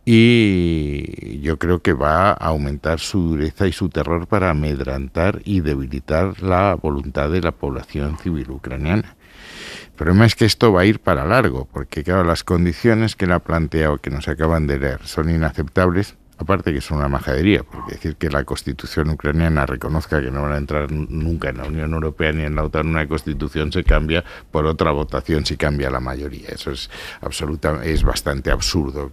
Y yo creo que va a aumentar su dureza y su terror para amedrentar y debilitar la voluntad de la población civil ucraniana. El problema es que esto va a ir para largo, porque claro, las condiciones que él ha planteado, que nos acaban de leer, son inaceptables, aparte que es una majadería, porque decir que la Constitución ucraniana reconozca que no van a entrar nunca en la Unión Europea ni en la OTAN, una Constitución se cambia por otra votación si cambia la mayoría. Eso es es bastante absurdo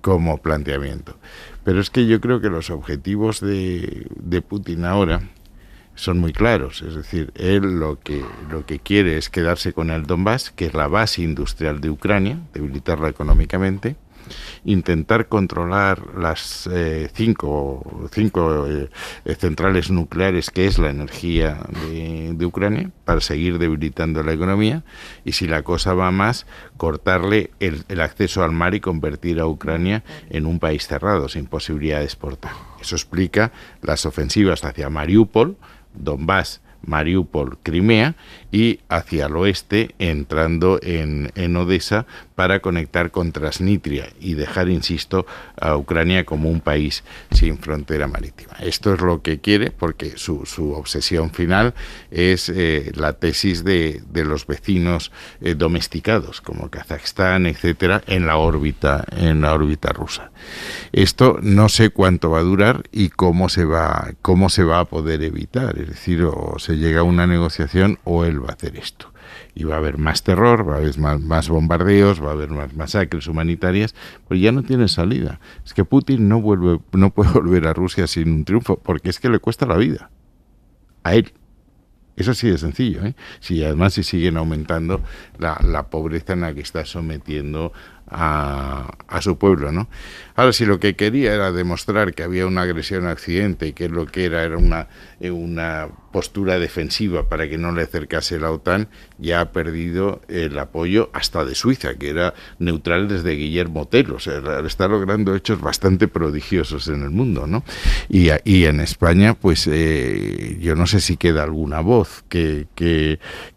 como planteamiento. Pero es que yo creo que los objetivos de Putin ahora son muy claros. Es decir, él lo que quiere es quedarse con el Donbass, que es la base industrial de Ucrania, debilitarla económicamente, intentar controlar las cinco centrales nucleares, que es la energía de Ucrania, para seguir debilitando la economía, y si la cosa va más, cortarle el acceso al mar y convertir a Ucrania en un país cerrado, sin posibilidad de exportar. Eso explica las ofensivas hacia Mariupol, Donbass, Mariupol, Crimea, y hacia el oeste entrando en Odessa para conectar con Transnistria y dejar, insisto, a Ucrania como un país sin frontera marítima. Esto es lo que quiere, porque su obsesión final es la tesis de los vecinos domesticados, como Kazajstán, etcétera, en la órbita rusa. Esto no sé cuánto va a durar y cómo se va a poder evitar. Es decir, o se llega a una negociación o él va a hacer esto. Y va a haber más terror, va a haber más bombardeos, va a haber más masacres humanitarias, pero ya no tiene salida. Es que Putin no puede volver a Rusia sin un triunfo, porque es que le cuesta la vida a él. Eso sí de sencillo, ¿eh? Si además si siguen aumentando la pobreza en la que está sometiendo a su pueblo, ¿no? Ahora, si lo que quería era demostrar que había una agresión accidente y que lo que era una postura defensiva para que no le acercase la OTAN, ya ha perdido el apoyo hasta de Suiza, que era neutral desde Guillermo Tell. O sea, está logrando hechos bastante prodigiosos en el mundo, ¿no? Y en España, pues yo no sé si queda alguna voz que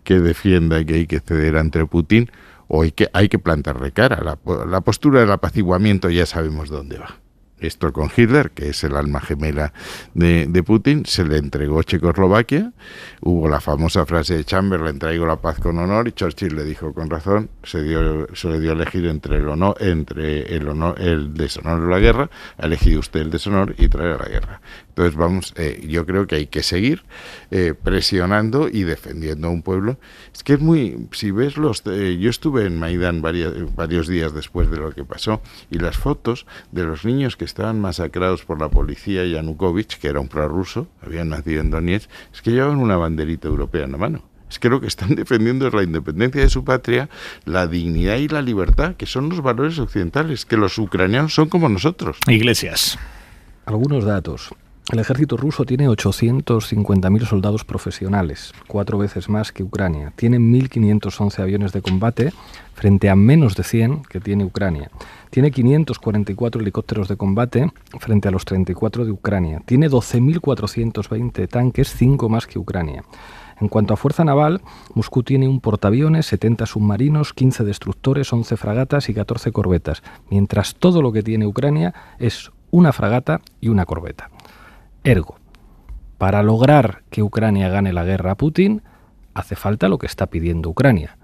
defienda que hay que ceder ante Putin, o hay que plantarle cara. La postura del apaciguamiento ya sabemos dónde va. Esto con Hitler, que es el alma gemela de Putin, se le entregó Checoslovaquia, hubo la famosa frase de Chamberlain, traigo la paz con honor, y Churchill le dijo con razón, se le dio a elegir entre el deshonor o la guerra, ha elegido usted el deshonor y trae a la guerra. Entonces yo creo que hay que seguir presionando y defendiendo a un pueblo. Es que es si ves yo estuve en Maidán varios días después de lo que pasó, y las fotos de los niños que estaban masacrados por la policía Yanukovych, que era un prorruso, habían nacido en Donetsk, es que llevaban una banderita europea en la mano. Es que lo que están defendiendo es la independencia de su patria, la dignidad y la libertad, que son los valores occidentales, que los ucranianos son como nosotros. Iglesias. Algunos datos. El ejército ruso tiene 850.000 soldados profesionales, 4 veces más que Ucrania. Tiene 1.511 aviones de combate frente a menos de 100 que tiene Ucrania. Tiene 544 helicópteros de combate frente a los 34 de Ucrania. Tiene 12.420 tanques, 5 más que Ucrania. En cuanto a fuerza naval, Moscú tiene un portaaviones, 70 submarinos, 15 destructores, 11 fragatas y 14 corbetas, mientras todo lo que tiene Ucrania es una fragata y una corbeta. Ergo, para lograr que Ucrania gane la guerra a Putin, hace falta lo que está pidiendo Ucrania.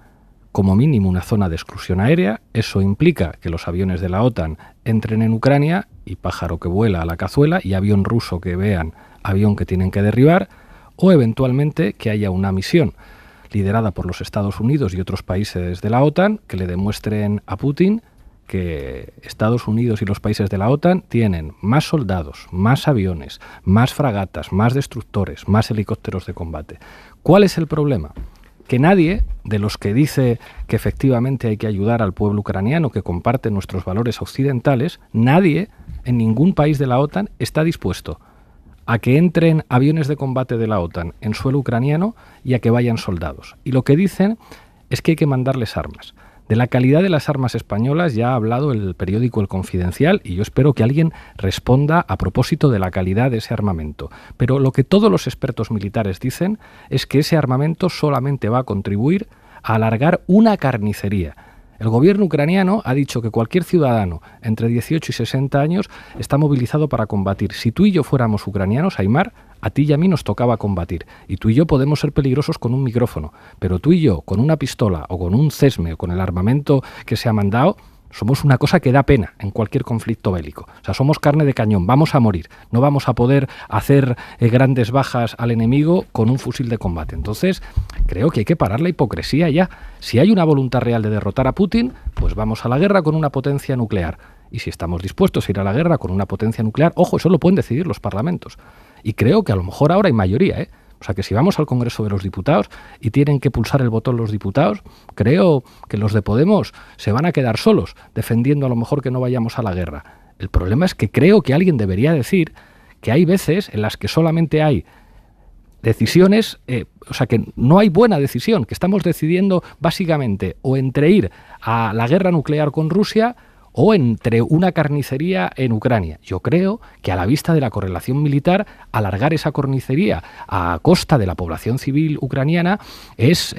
Como mínimo una zona de exclusión aérea, eso implica que los aviones de la OTAN entren en Ucrania y pájaro que vuela a la cazuela y avión ruso que vean, avión que tienen que derribar, o eventualmente que haya una misión liderada por los Estados Unidos y otros países de la OTAN que le demuestren a Putin que Estados Unidos y los países de la OTAN tienen más soldados, más aviones, más fragatas, más destructores, más helicópteros de combate. ¿Cuál es el problema? Que nadie de los que dice que efectivamente hay que ayudar al pueblo ucraniano, que comparte nuestros valores occidentales, nadie en ningún país de la OTAN está dispuesto a que entren aviones de combate de la OTAN en suelo ucraniano y a que vayan soldados. Y lo que dicen es que hay que mandarles armas. De la calidad de las armas españolas ya ha hablado el periódico El Confidencial y yo espero que alguien responda a propósito de la calidad de ese armamento. Pero lo que todos los expertos militares dicen es que ese armamento solamente va a contribuir a alargar una carnicería. El gobierno ucraniano ha dicho que cualquier ciudadano entre 18 y 60 años está movilizado para combatir. Si tú y yo fuéramos ucranianos, Aimar, a ti y a mí nos tocaba combatir. Y tú y yo podemos ser peligrosos con un micrófono, pero tú y yo, con una pistola o con un CESME o con el armamento que se ha mandado, somos una cosa que da pena en cualquier conflicto bélico. O sea, somos carne de cañón, vamos a morir. No vamos a poder hacer grandes bajas al enemigo con un fusil de combate. Entonces, creo que hay que parar la hipocresía ya. Si hay una voluntad real de derrotar a Putin, pues vamos a la guerra con una potencia nuclear. Y si estamos dispuestos a ir a la guerra con una potencia nuclear, ojo, eso lo pueden decidir los parlamentos. Y creo que a lo mejor ahora hay mayoría, ¿eh? O sea, que si vamos al Congreso de los Diputados y tienen que pulsar el botón los diputados, creo que los de Podemos se van a quedar solos, defendiendo a lo mejor que no vayamos a la guerra. El problema es que creo que alguien debería decir que hay veces en las que solamente hay decisiones, o sea, que no hay buena decisión, que estamos decidiendo básicamente o entre ir a la guerra nuclear con Rusia o entre una carnicería en Ucrania. Yo creo que a la vista de la correlación militar, alargar esa carnicería a costa de la población civil ucraniana es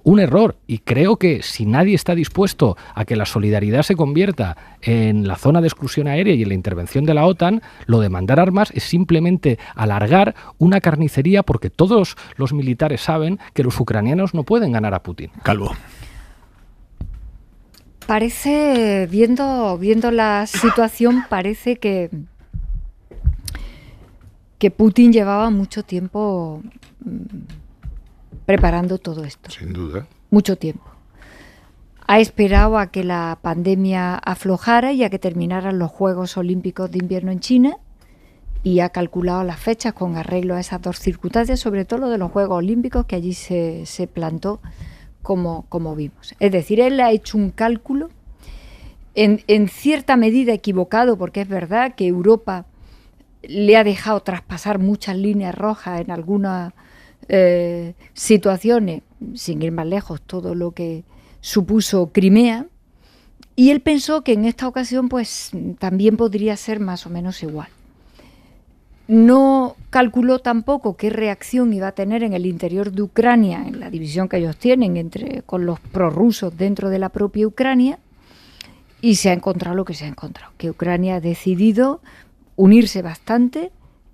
un error. Y creo que si nadie está dispuesto a que la solidaridad se convierta en la zona de exclusión aérea y en la intervención de la OTAN, lo de mandar armas es simplemente alargar una carnicería porque todos los militares saben que los ucranianos no pueden ganar a Putin. Calvo. Parece, viendo la situación, parece que Putin llevaba mucho tiempo preparando todo esto. Sin duda. Mucho tiempo. Ha esperado a que la pandemia aflojara y a que terminaran los Juegos Olímpicos de Invierno en China y ha calculado las fechas con arreglo a esas dos circunstancias, sobre todo lo de los Juegos Olímpicos, que allí se plantó como vimos. Es decir, él ha hecho un cálculo en cierta medida equivocado, porque es verdad que Europa le ha dejado traspasar muchas líneas rojas en algunas situaciones, sin ir más lejos, todo lo que supuso Crimea, y él pensó que en esta ocasión pues también podría ser más o menos igual. No calculó tampoco qué reacción iba a tener en el interior de Ucrania, en la división que ellos tienen con los prorrusos dentro de la propia Ucrania, y se ha encontrado lo que se ha encontrado, que Ucrania ha decidido unirse bastante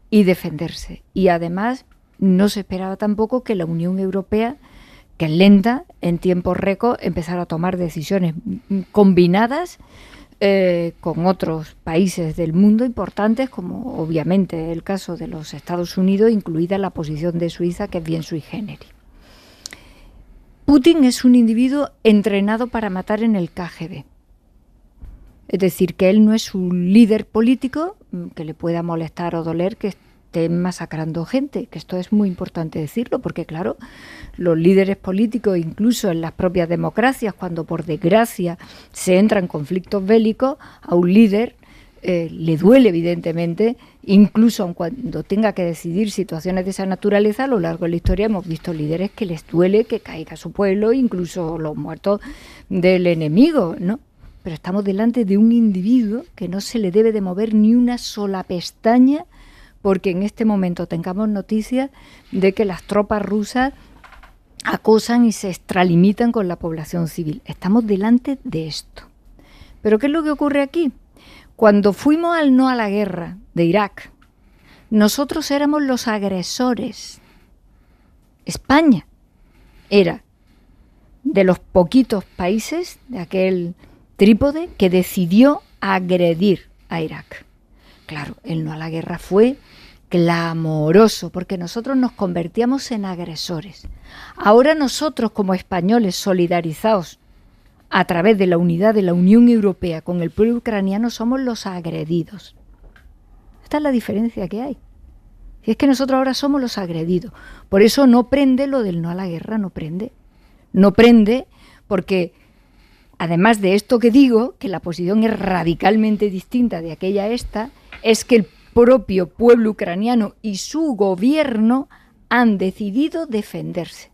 y defenderse. Y además no se esperaba tampoco que la Unión Europea, que es lenta, en tiempo récord, empezara a tomar decisiones combinadas con otros países del mundo importantes, como obviamente el caso de los Estados Unidos, incluida la posición de Suiza, que es bien sui generis. Putin es un individuo entrenado para matar en el KGB. Es decir, que él no es un líder político que le pueda molestar o doler que esté masacrando gente, que esto es muy importante decirlo, porque claro, los líderes políticos, incluso en las propias democracias, cuando por desgracia se entra en conflictos bélicos, a un líder le duele evidentemente, incluso cuando tenga que decidir situaciones de esa naturaleza. A lo largo de la historia hemos visto líderes que les duele que caiga su pueblo, incluso los muertos del enemigo, ¿no? Pero estamos delante de un individuo que no se le debe de mover ni una sola pestaña, porque en este momento tengamos noticias de que las tropas rusas acosan y se extralimitan con la población civil. Estamos delante de esto. ¿Pero qué es lo que ocurre aquí? Cuando fuimos al no a la guerra de Irak, nosotros éramos los agresores. España era de los poquitos países de aquel trípode que decidió agredir a Irak. Claro, el no a la guerra fue clamoroso, porque nosotros nos convertíamos en agresores. Ahora nosotros, como españoles solidarizados a través de la unidad de la Unión Europea con el pueblo ucraniano, somos los agredidos. Esta es la diferencia que hay. Y es que nosotros ahora somos los agredidos. Por eso no prende lo del no a la guerra, no prende. No prende porque, además de esto que digo, que la posición es radicalmente distinta de aquella es que el propio pueblo ucraniano y su gobierno han decidido defenderse.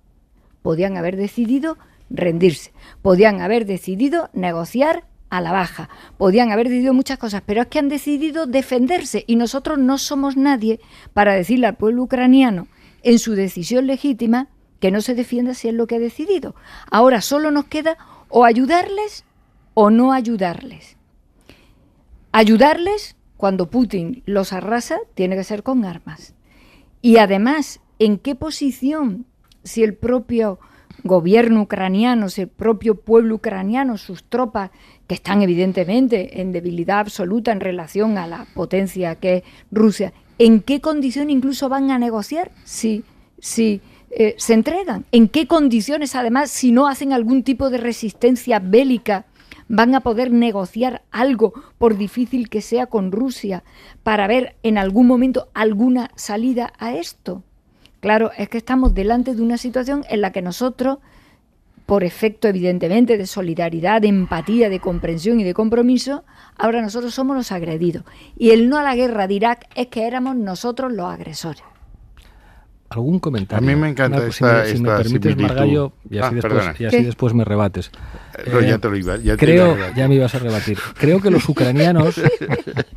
Podían haber decidido rendirse. Podían haber decidido negociar a la baja, podían haber decidido muchas cosas, pero es que han decidido defenderse y nosotros no somos nadie para decirle al pueblo ucraniano en su decisión legítima que no se defienda si es lo que ha decidido. Ahora solo nos queda o ayudarles o no ayudarles. Ayudarles cuando Putin los arrasa tiene que ser con armas. Y además, ¿en qué posición si el propio gobierno ucraniano, si el propio pueblo ucraniano, sus tropas, que están evidentemente en debilidad absoluta en relación a la potencia que es Rusia, en qué condición incluso van a negociar si se entregan? ¿En qué condiciones, además, si no hacen algún tipo de resistencia bélica, van a poder negociar algo, por difícil que sea, con Rusia, para ver en algún momento alguna salida a esto? Claro, es que estamos delante de una situación en la que nosotros, por efecto evidentemente de solidaridad, de empatía, de comprensión y de compromiso, ahora nosotros somos los agredidos. Y el no a la guerra de Irak es que éramos nosotros los agresores. ¿Algún comentario? A mí me encanta si me permites, Margallo, y así después me rebates. Ya te lo iba. Ya me ibas a rebatir. Creo que los ucranianos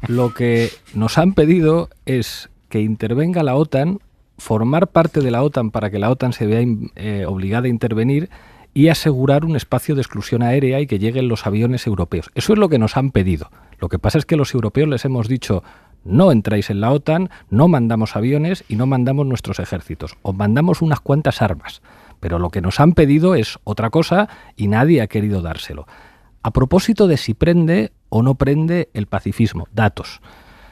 lo que nos han pedido es que intervenga la OTAN, formar parte de la OTAN para que la OTAN se vea obligada a intervenir y asegurar un espacio de exclusión aérea y que lleguen los aviones europeos. Eso es lo que nos han pedido. Lo que pasa es que los europeos les hemos dicho: no entráis en la OTAN, no mandamos aviones y no mandamos nuestros ejércitos. Os mandamos unas cuantas armas. Pero lo que nos han pedido es otra cosa y nadie ha querido dárselo. A propósito de si prende o no prende el pacifismo, datos.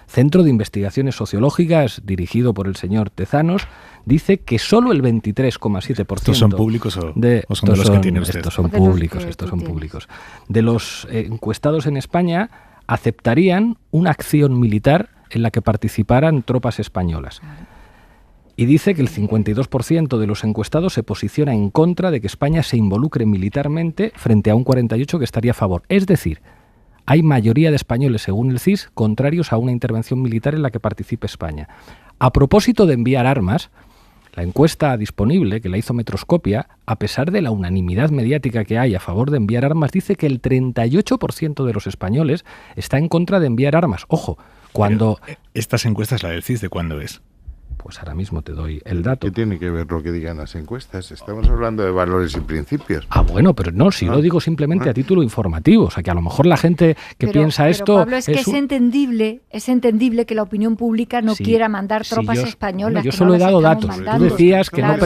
Centro de Investigaciones Sociológicas, dirigido por el señor Tezanos, dice que solo el 23,7%... ¿Estos son públicos o son de los que tiene usted? Estos son públicos. De los encuestados en España aceptarían una acción militar en la que participaran tropas españolas. Y dice que el 52% de los encuestados se posiciona en contra de que España se involucre militarmente, frente a un 48% que estaría a favor. Es decir, hay mayoría de españoles, según el CIS, contrarios a una intervención militar en la que participe España. A propósito de enviar armas, la encuesta disponible, que la hizo Metroscopia, a pesar de la unanimidad mediática que hay a favor de enviar armas, dice que el 38% de los españoles está en contra de enviar armas. Ojo, cuando... Pero estas encuestas, la del CIS, ¿de cuándo es? Pues ahora mismo te doy el dato. ¿Qué tiene que ver lo que digan las encuestas? Estamos hablando de valores y principios. Bueno, pero no, si lo digo simplemente a título informativo. O sea, que a lo mejor la gente que piensa esto... Pablo, es que es entendible que la opinión pública no quiera mandar tropas españolas. Yo solo he dado datos. Tú decías que no...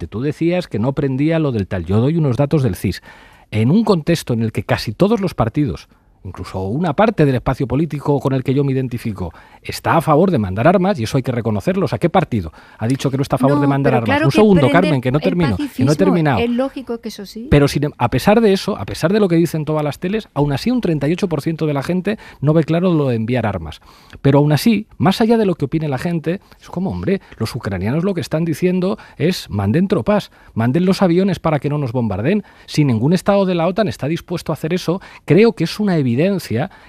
Tú decías que no prendía lo del tal. Yo doy unos datos del CIS. En un contexto en el que casi todos los partidos, incluso una parte del espacio político con el que yo me identifico, está a favor de mandar armas, y eso hay que reconocerlo. O sea, ¿qué partido ha dicho que no está a favor de mandar armas? Claro, un segundo, Carmen, que no termino. Que no he terminado. Es lógico que eso sí. Pero a pesar de eso, a pesar de lo que dicen todas las teles, aún así un 38% de la gente no ve claro lo de enviar armas. Pero aún así, más allá de lo que opine la gente, es como, hombre, los ucranianos lo que están diciendo es: manden tropas, manden los aviones para que no nos bombarden. Si ningún estado de la OTAN está dispuesto a hacer eso, creo que es una evidencia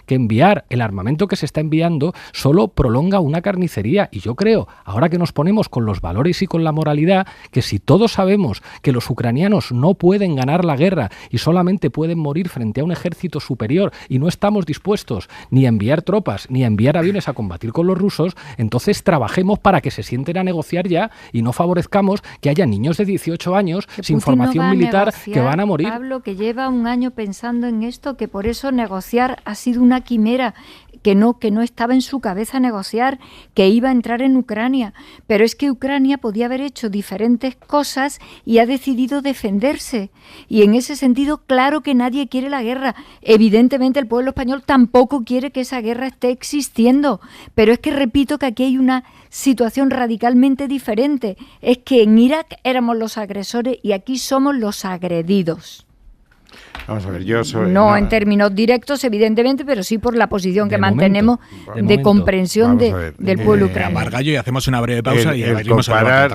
que enviar el armamento que se está enviando solo prolonga una carnicería. Y yo creo, ahora que nos ponemos con los valores y con la moralidad, que si todos sabemos que los ucranianos no pueden ganar la guerra y solamente pueden morir frente a un ejército superior, y no estamos dispuestos ni a enviar tropas ni a enviar aviones a combatir con los rusos, entonces trabajemos para que se sienten a negociar ya y no favorezcamos que haya niños de 18 años sin formación militar que van a morir. Pablo, que lleva un año pensando en esto, que por eso negociar ha sido una quimera, que no estaba en su cabeza negociar, que iba a entrar en Ucrania. Pero es que Ucrania podía haber hecho diferentes cosas y ha decidido defenderse. Y en ese sentido, claro que nadie quiere la guerra. Evidentemente el pueblo español tampoco quiere que esa guerra esté existiendo. Pero es que repito que aquí hay una situación radicalmente diferente. Es que en Irak éramos los agresores y aquí somos los agredidos. Vamos a ver, yo soy... No en términos directos, evidentemente, pero sí por la posición que mantenemos de comprensión del pueblo ucraniano. Margallo, y hacemos una breve pausa y abrimos el comparar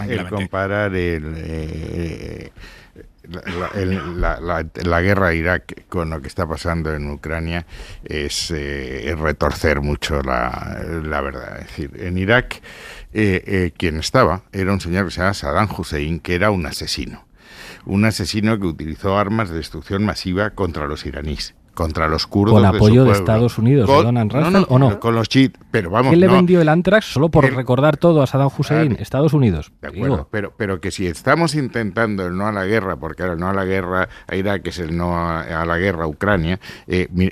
la guerra de Irak con lo que está pasando en Ucrania es retorcer mucho la verdad. Es decir, en Irak quien estaba era un señor que se llama Saddam Hussein, que era un asesino. un asesino que utilizó armas de destrucción masiva contra los iraníes, contra los kurdos. ¿Con apoyo de Estados Unidos, de Donald Rumsfeld, o no? Con los chiitas, pero vamos. ¿Quién le vendió el Antrax solo por recordar todo a Saddam Hussein? Estados Unidos. De acuerdo, pero que si estamos intentando el no a la guerra, porque ahora el no a la guerra a Irak es el no a la guerra a Ucrania,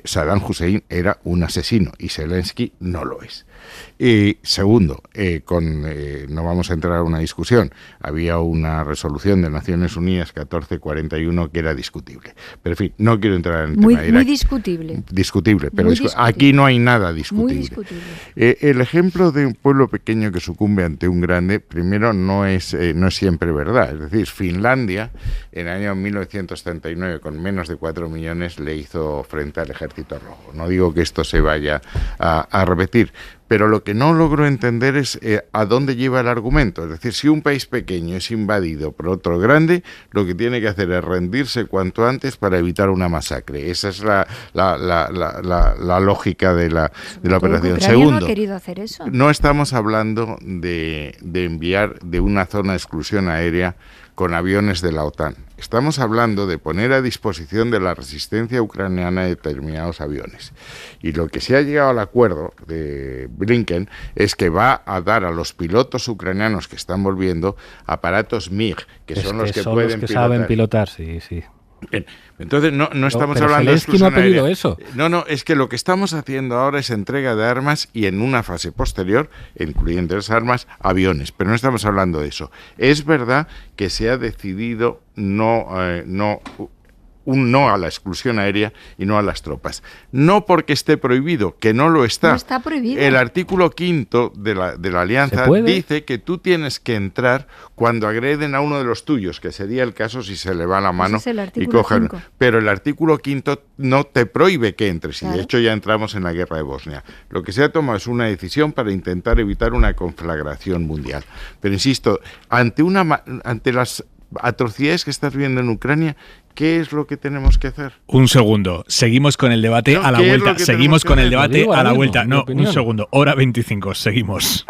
Saddam Hussein era un asesino y Zelensky no lo es. Y segundo, no vamos a entrar a una discusión, había una resolución de Naciones Unidas 1441 que era discutible. Pero en fin, no quiero entrar en el tema de Irak. Muy discutible. Discutible, pero discutible. Aquí no hay nada discutible. Muy discutible. El ejemplo de un pueblo pequeño que sucumbe ante un grande, primero no es siempre verdad. Es decir, Finlandia en el año 1939 con menos de 4 millones le hizo frente al Ejército Rojo. No digo que esto se vaya a repetir, pero lo que no logro entender es a dónde lleva el argumento. Es decir, si un país pequeño es invadido por otro grande, lo que tiene que hacer es rendirse cuanto antes para evitar una masacre. Esa es la lógica de la operación. Ucrania Segundo, no ha querido hacer eso. No estamos hablando de enviar de una zona de exclusión aérea con aviones de la OTAN. Estamos hablando de poner a disposición de la resistencia ucraniana determinados aviones. Y lo que se ha llegado al acuerdo de Blinken es que va a dar a los pilotos ucranianos que están volviendo aparatos MiG, que son los que pueden pilotar. Saben pilotar, sí. Bien. Entonces no estamos pero hablando Zelensky no ha pedido eso. No, es que lo que estamos haciendo ahora es entrega de armas y en una fase posterior, incluyendo las armas, aviones, pero no estamos hablando de eso. Es verdad que se ha decidido un no a la exclusión aérea y no a las tropas. No porque esté prohibido, que no lo está. No está prohibido. El artículo 5 de la alianza dice que tú tienes que entrar cuando agreden a uno de los tuyos, que sería el caso si se le va la mano y cogen. Pero el artículo 5 no te prohíbe que entres, claro. Y de hecho ya entramos en la guerra de Bosnia. Lo que se ha tomado es una decisión para intentar evitar una conflagración mundial. Pero insisto, ante las atrocidades que estás viendo en Ucrania, ¿qué es lo que tenemos que hacer? Un segundo, seguimos con el debate a la vuelta. Seguimos con el debate a la vuelta. No, un segundo, hora 25, seguimos.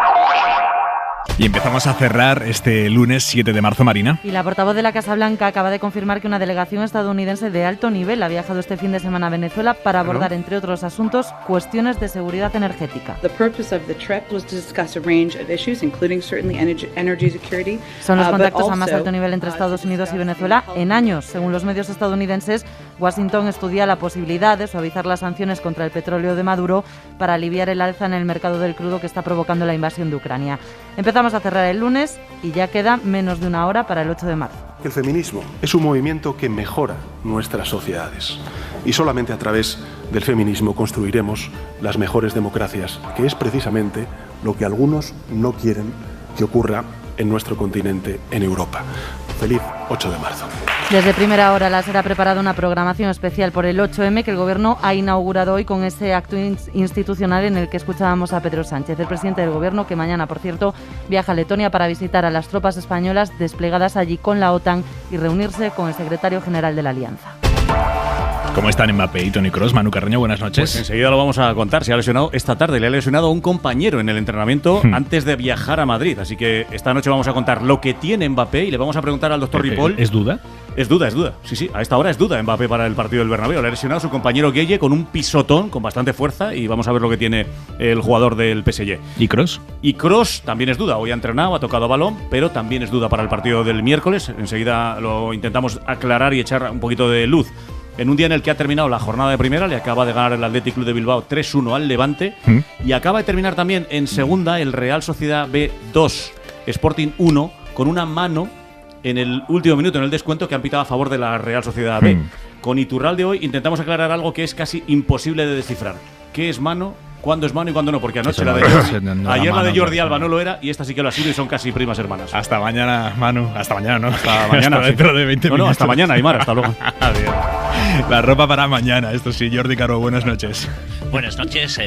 Y empezamos a cerrar este lunes 7 de marzo, Marina. Y la portavoz de la Casa Blanca acaba de confirmar que una delegación estadounidense de alto nivel ha viajado este fin de semana a Venezuela para abordar, entre otros asuntos, cuestiones de seguridad energética. Son los contactos a más alto nivel entre Estados Unidos y Venezuela en años. Según los medios estadounidenses, Washington estudia la posibilidad de suavizar las sanciones contra el petróleo de Maduro para aliviar el alza en el mercado del crudo que está provocando la invasión de Ucrania. Empezamos a cerrar el lunes y ya queda menos de una hora para el 8 de marzo. El feminismo es un movimiento que mejora nuestras sociedades y solamente a través del feminismo construiremos las mejores democracias, que es precisamente lo que algunos no quieren que ocurra en nuestro continente, en Europa. Feliz 8 de marzo. Desde primera hora la SER ha preparado una programación especial por el 8M que el Gobierno ha inaugurado hoy con ese acto institucional en el que escuchábamos a Pedro Sánchez, el presidente del Gobierno, que mañana, por cierto, viaja a Letonia para visitar a las tropas españolas desplegadas allí con la OTAN y reunirse con el secretario general de la Alianza. ¿Cómo están Mbappé y Toni Kroos? Manu Carreño, buenas noches. Pues enseguida lo vamos a contar. Se ha lesionado esta tarde, le ha lesionado a un compañero en el entrenamiento antes de viajar a Madrid. Así que esta noche vamos a contar lo que tiene Mbappé y le vamos a preguntar al doctor Ripoll. ¿Es duda? Es duda. Sí, a esta hora es duda Mbappé para el partido del Bernabéu. Le ha lesionado a su compañero Gueye con un pisotón, con bastante fuerza, y vamos a ver lo que tiene el jugador del PSG. ¿Y Kroos? Y Kroos también es duda. Hoy ha entrenado, ha tocado balón, pero también es duda para el partido del miércoles. Enseguida lo intentamos aclarar y echar un poquito de luz. En un día en el que ha terminado la jornada de primera, le acaba de ganar el Athletic Club de Bilbao 3-1 al Levante, y acaba de terminar también en segunda el Real Sociedad B 2, Sporting 1, con una mano en el último minuto, en el descuento, que han pitado a favor de la Real Sociedad B. Con Iturralde hoy intentamos aclarar algo que es casi imposible de descifrar. ¿Qué es mano? ¿Cuándo es mano y cuándo no? Porque anoche ayer la de Jordi Alba no lo era y esta sí que lo ha sido y son casi primas hermanas. Hasta mañana, Manu. Hasta mañana, ¿no? Hasta mañana. Hasta dentro de 20 minutos. No, hasta mañana, Aymar. Hasta luego. Adiós. La ropa para mañana, esto sí. Jordi Carbó, buenas noches. Buenas noches,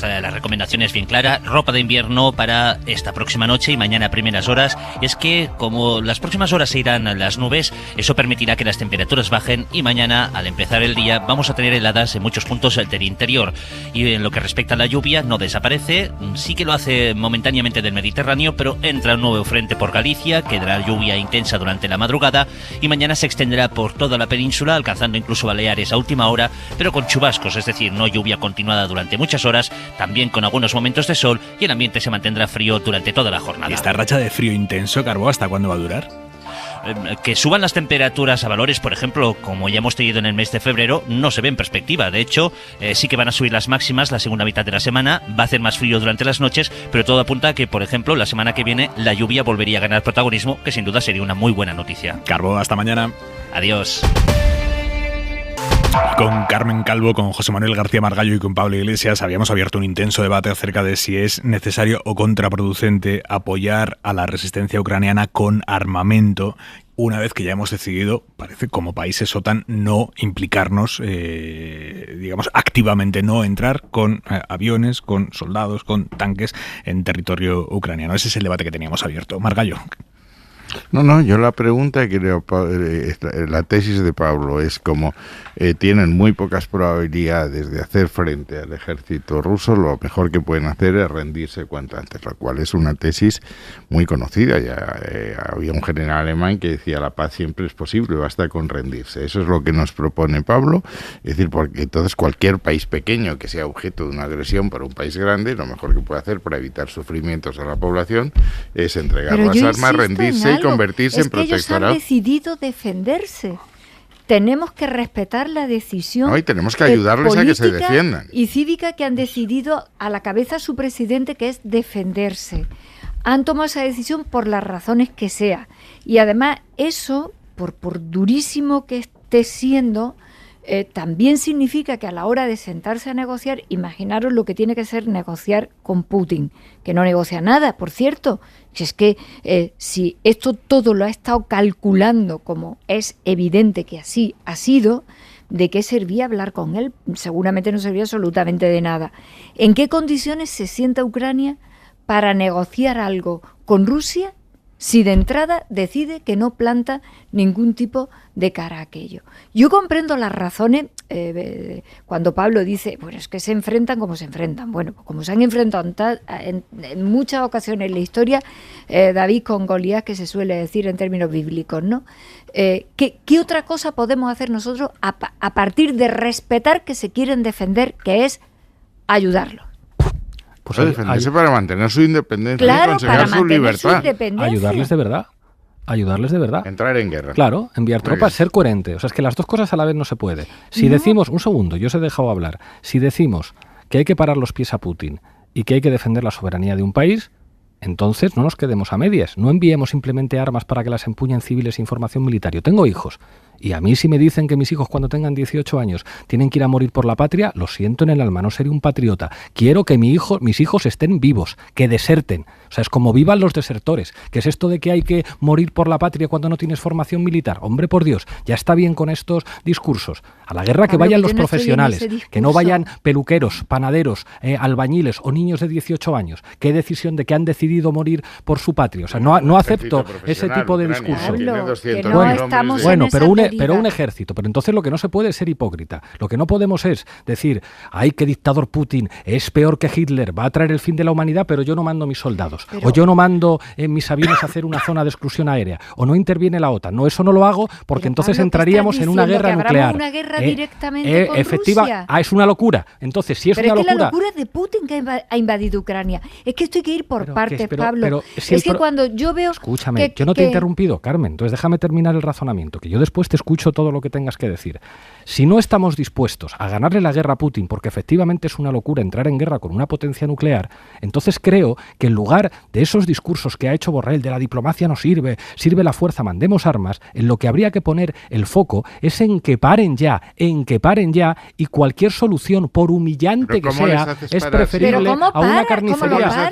la recomendación es bien clara, ropa de invierno para esta próxima noche y mañana a primeras horas. Es que como las próximas horas se irán las nubes, eso permitirá que las temperaturas bajen y mañana, al empezar el día, vamos a tener heladas en muchos puntos del interior. Y en lo que respecta a la lluvia, no desaparece, sí que lo hace momentáneamente del Mediterráneo, pero entra un nuevo frente por Galicia, quedará lluvia intensa durante la madrugada y mañana se extenderá por toda la península, alcanzando incluso Baleares a última hora, pero con chubascos, es decir, no lluvia continua durante muchas horas, también con algunos momentos de sol, y el ambiente se mantendrá frío durante toda la jornada. ¿Y esta racha de frío intenso, Carbó, hasta cuándo va a durar? Que suban las temperaturas a valores, por ejemplo, como ya hemos tenido en el mes de febrero, no se ve en perspectiva. De hecho, sí que van a subir las máximas la segunda mitad de la semana, va a hacer más frío durante las noches, pero todo apunta a que, por ejemplo, la semana que viene la lluvia volvería a ganar protagonismo, que sin duda sería una muy buena noticia. Carbó, hasta mañana. Adiós. Con Carmen Calvo, con José Manuel García Margallo y con Pablo Iglesias habíamos abierto un intenso debate acerca de si es necesario o contraproducente apoyar a la resistencia ucraniana con armamento, una vez que ya hemos decidido, parece, como países OTAN, no implicarnos, digamos, activamente no entrar con aviones, con soldados, con tanques en territorio ucraniano. Ese es el debate que teníamos abierto. Margallo. No, yo la pregunta que la tesis de Pablo es como tienen muy pocas probabilidades de hacer frente al ejército ruso, lo mejor que pueden hacer es rendirse cuanto antes, lo cual es una tesis muy conocida. Ya había un general alemán que decía la paz siempre es posible, basta con rendirse. Eso es lo que nos propone Pablo, es decir, porque entonces cualquier país pequeño que sea objeto de una agresión por un país grande, lo mejor que puede hacer para evitar sufrimientos a la población es entregar las armas, rendirse y convertirse en protectorado. Es que ellos han decidido defenderse. Tenemos que respetar la decisión. No, y tenemos que ayudarles a que se defiendan. Y cívica que han decidido a la cabeza su presidente, que es defenderse. Han tomado esa decisión por las razones que sea. Y además eso, por durísimo que esté siendo, también significa que a la hora de sentarse a negociar, imaginaros lo que tiene que ser negociar con Putin, que no negocia nada, por cierto. Si es que si esto todo lo ha estado calculando, como es evidente que así ha sido, ¿de qué servía hablar con él? Seguramente no servía absolutamente de nada. ¿En qué condiciones se sienta Ucrania para negociar algo con Rusia si de entrada decide que no planta ningún tipo de cara a aquello? Yo comprendo las razones cuando Pablo dice, bueno, es que se enfrentan como se enfrentan. Bueno, pues como se han enfrentado en muchas ocasiones en la historia, David con Goliat, que se suele decir en términos bíblicos, ¿no? ¿Qué otra cosa podemos hacer nosotros a partir de respetar que se quieren defender, que es ayudarlos? Pues defenderse para mantener su independencia, claro, y conseguir su libertad. Ayudarles de verdad. Ayudarles de verdad. Entrar en guerra. Claro, enviar tropas, ser coherente. O sea, es que las dos cosas a la vez no se puede. Si decimos, un segundo, yo os he dejado hablar. Si decimos que hay que parar los pies a Putin y que hay que defender la soberanía de un país, entonces no nos quedemos a medias. No enviemos simplemente armas para que las empuñen civiles sin formación militar. Yo tengo hijos. Y a mí si me dicen que mis hijos cuando tengan 18 años tienen que ir a morir por la patria, lo siento en el alma, no seré un patriota. Quiero que mis hijos estén vivos, que deserten. O sea, es como vivan los desertores. ¿Qué es esto de que hay que morir por la patria cuando no tienes formación militar? Hombre, por Dios, ya está bien con estos discursos. A la guerra que vayan los profesionales, que no vayan peluqueros, panaderos, albañiles o niños de 18 años. ¿Qué decisión de que han decidido morir por su patria? O sea, no acepto ese tipo de discurso. Bueno, pero un ejército. Pero entonces lo que no se puede es ser hipócrita. Lo que no podemos es decir, ¡ay, qué dictador Putin! Es peor que Hitler, va a traer el fin de la humanidad, pero yo no mando mis soldados. O yo no mando mis aviones a hacer una zona de exclusión aérea. O no interviene la OTAN. No, eso no lo hago porque pero, entonces Pablo, entraríamos en una guerra nuclear. Una guerra directamente con efectiva, Rusia. Es una locura. Entonces, si es pero una es que locura... la locura es de Putin que ha invadido Ucrania. Es que esto hay que ir por partes, Pablo. Es que cuando yo veo... Escúchame, yo no te he interrumpido, Carmen. Entonces déjame terminar el razonamiento, que yo después te escucho todo lo que tengas que decir. Si no estamos dispuestos a ganarle la guerra a Putin, porque efectivamente es una locura entrar en guerra con una potencia nuclear, entonces creo que en lugar lugar de esos discursos que ha hecho Borrell de la diplomacia no sirve, sirve la fuerza, mandemos armas, en lo que habría que poner el foco es en que paren ya, y cualquier solución, por humillante que sea, es preferible a una carnicería.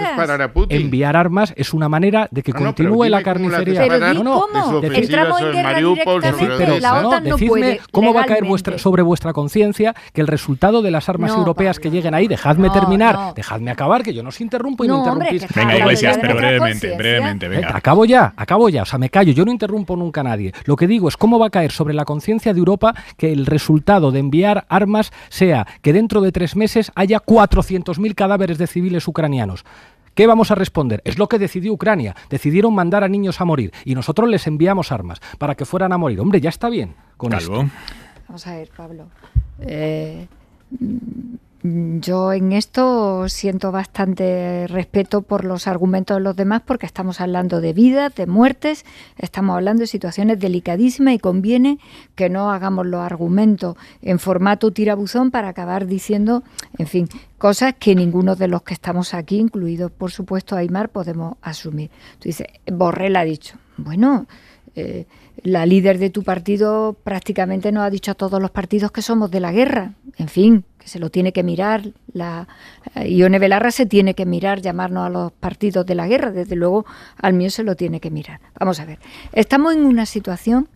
Enviar armas es una manera de que continúe la carnicería. ¿Cómo? Entramos en guerra directamente, la OTAN no puede. ¿Cómo va a caer sobre vuestra conciencia que el resultado de las armas europeas que lleguen ahí, dejadme terminar, dejadme acabar, que yo no os interrumpo y me interrumpís. Venga, Iglesias, pero brevemente, venga. Acabo ya, o sea, me callo, yo no interrumpo nunca a nadie. Lo que digo es cómo va a caer sobre la conciencia de Europa que el resultado de enviar armas sea que dentro de 3 meses haya 400.000 cadáveres de civiles ucranianos. ¿Qué vamos a responder? Es lo que decidió Ucrania. Decidieron mandar a niños a morir y nosotros les enviamos armas para que fueran a morir. Hombre, ya está bien con esto. Vamos a ver, Pablo. Yo en esto siento bastante respeto por los argumentos de los demás porque estamos hablando de vidas, de muertes, estamos hablando de situaciones delicadísimas y conviene que no hagamos los argumentos en formato tirabuzón para acabar diciendo, en fin, cosas que ninguno de los que estamos aquí, incluido por supuesto Aimar, podemos asumir. Tú dices, Borrell ha dicho, bueno, la líder de tu partido prácticamente nos ha dicho a todos los partidos que somos de la guerra, en fin, que se lo tiene que mirar, Ione Belarra se tiene que mirar, llamarnos a los partidos de la guerra, desde luego al mío se lo tiene que mirar. Vamos a ver, estamos en una situación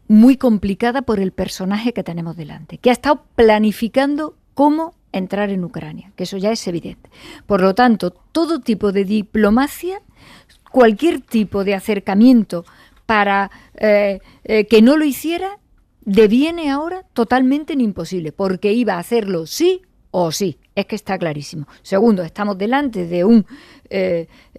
muy complicada por el personaje que tenemos delante, que ha estado planificando cómo entrar en Ucrania, que eso ya es evidente. Por lo tanto, todo tipo de diplomacia, cualquier tipo de acercamiento para que no lo hiciera, deviene ahora totalmente en imposible, porque iba a hacerlo sí o sí. Es que está clarísimo. Segundo, estamos delante de un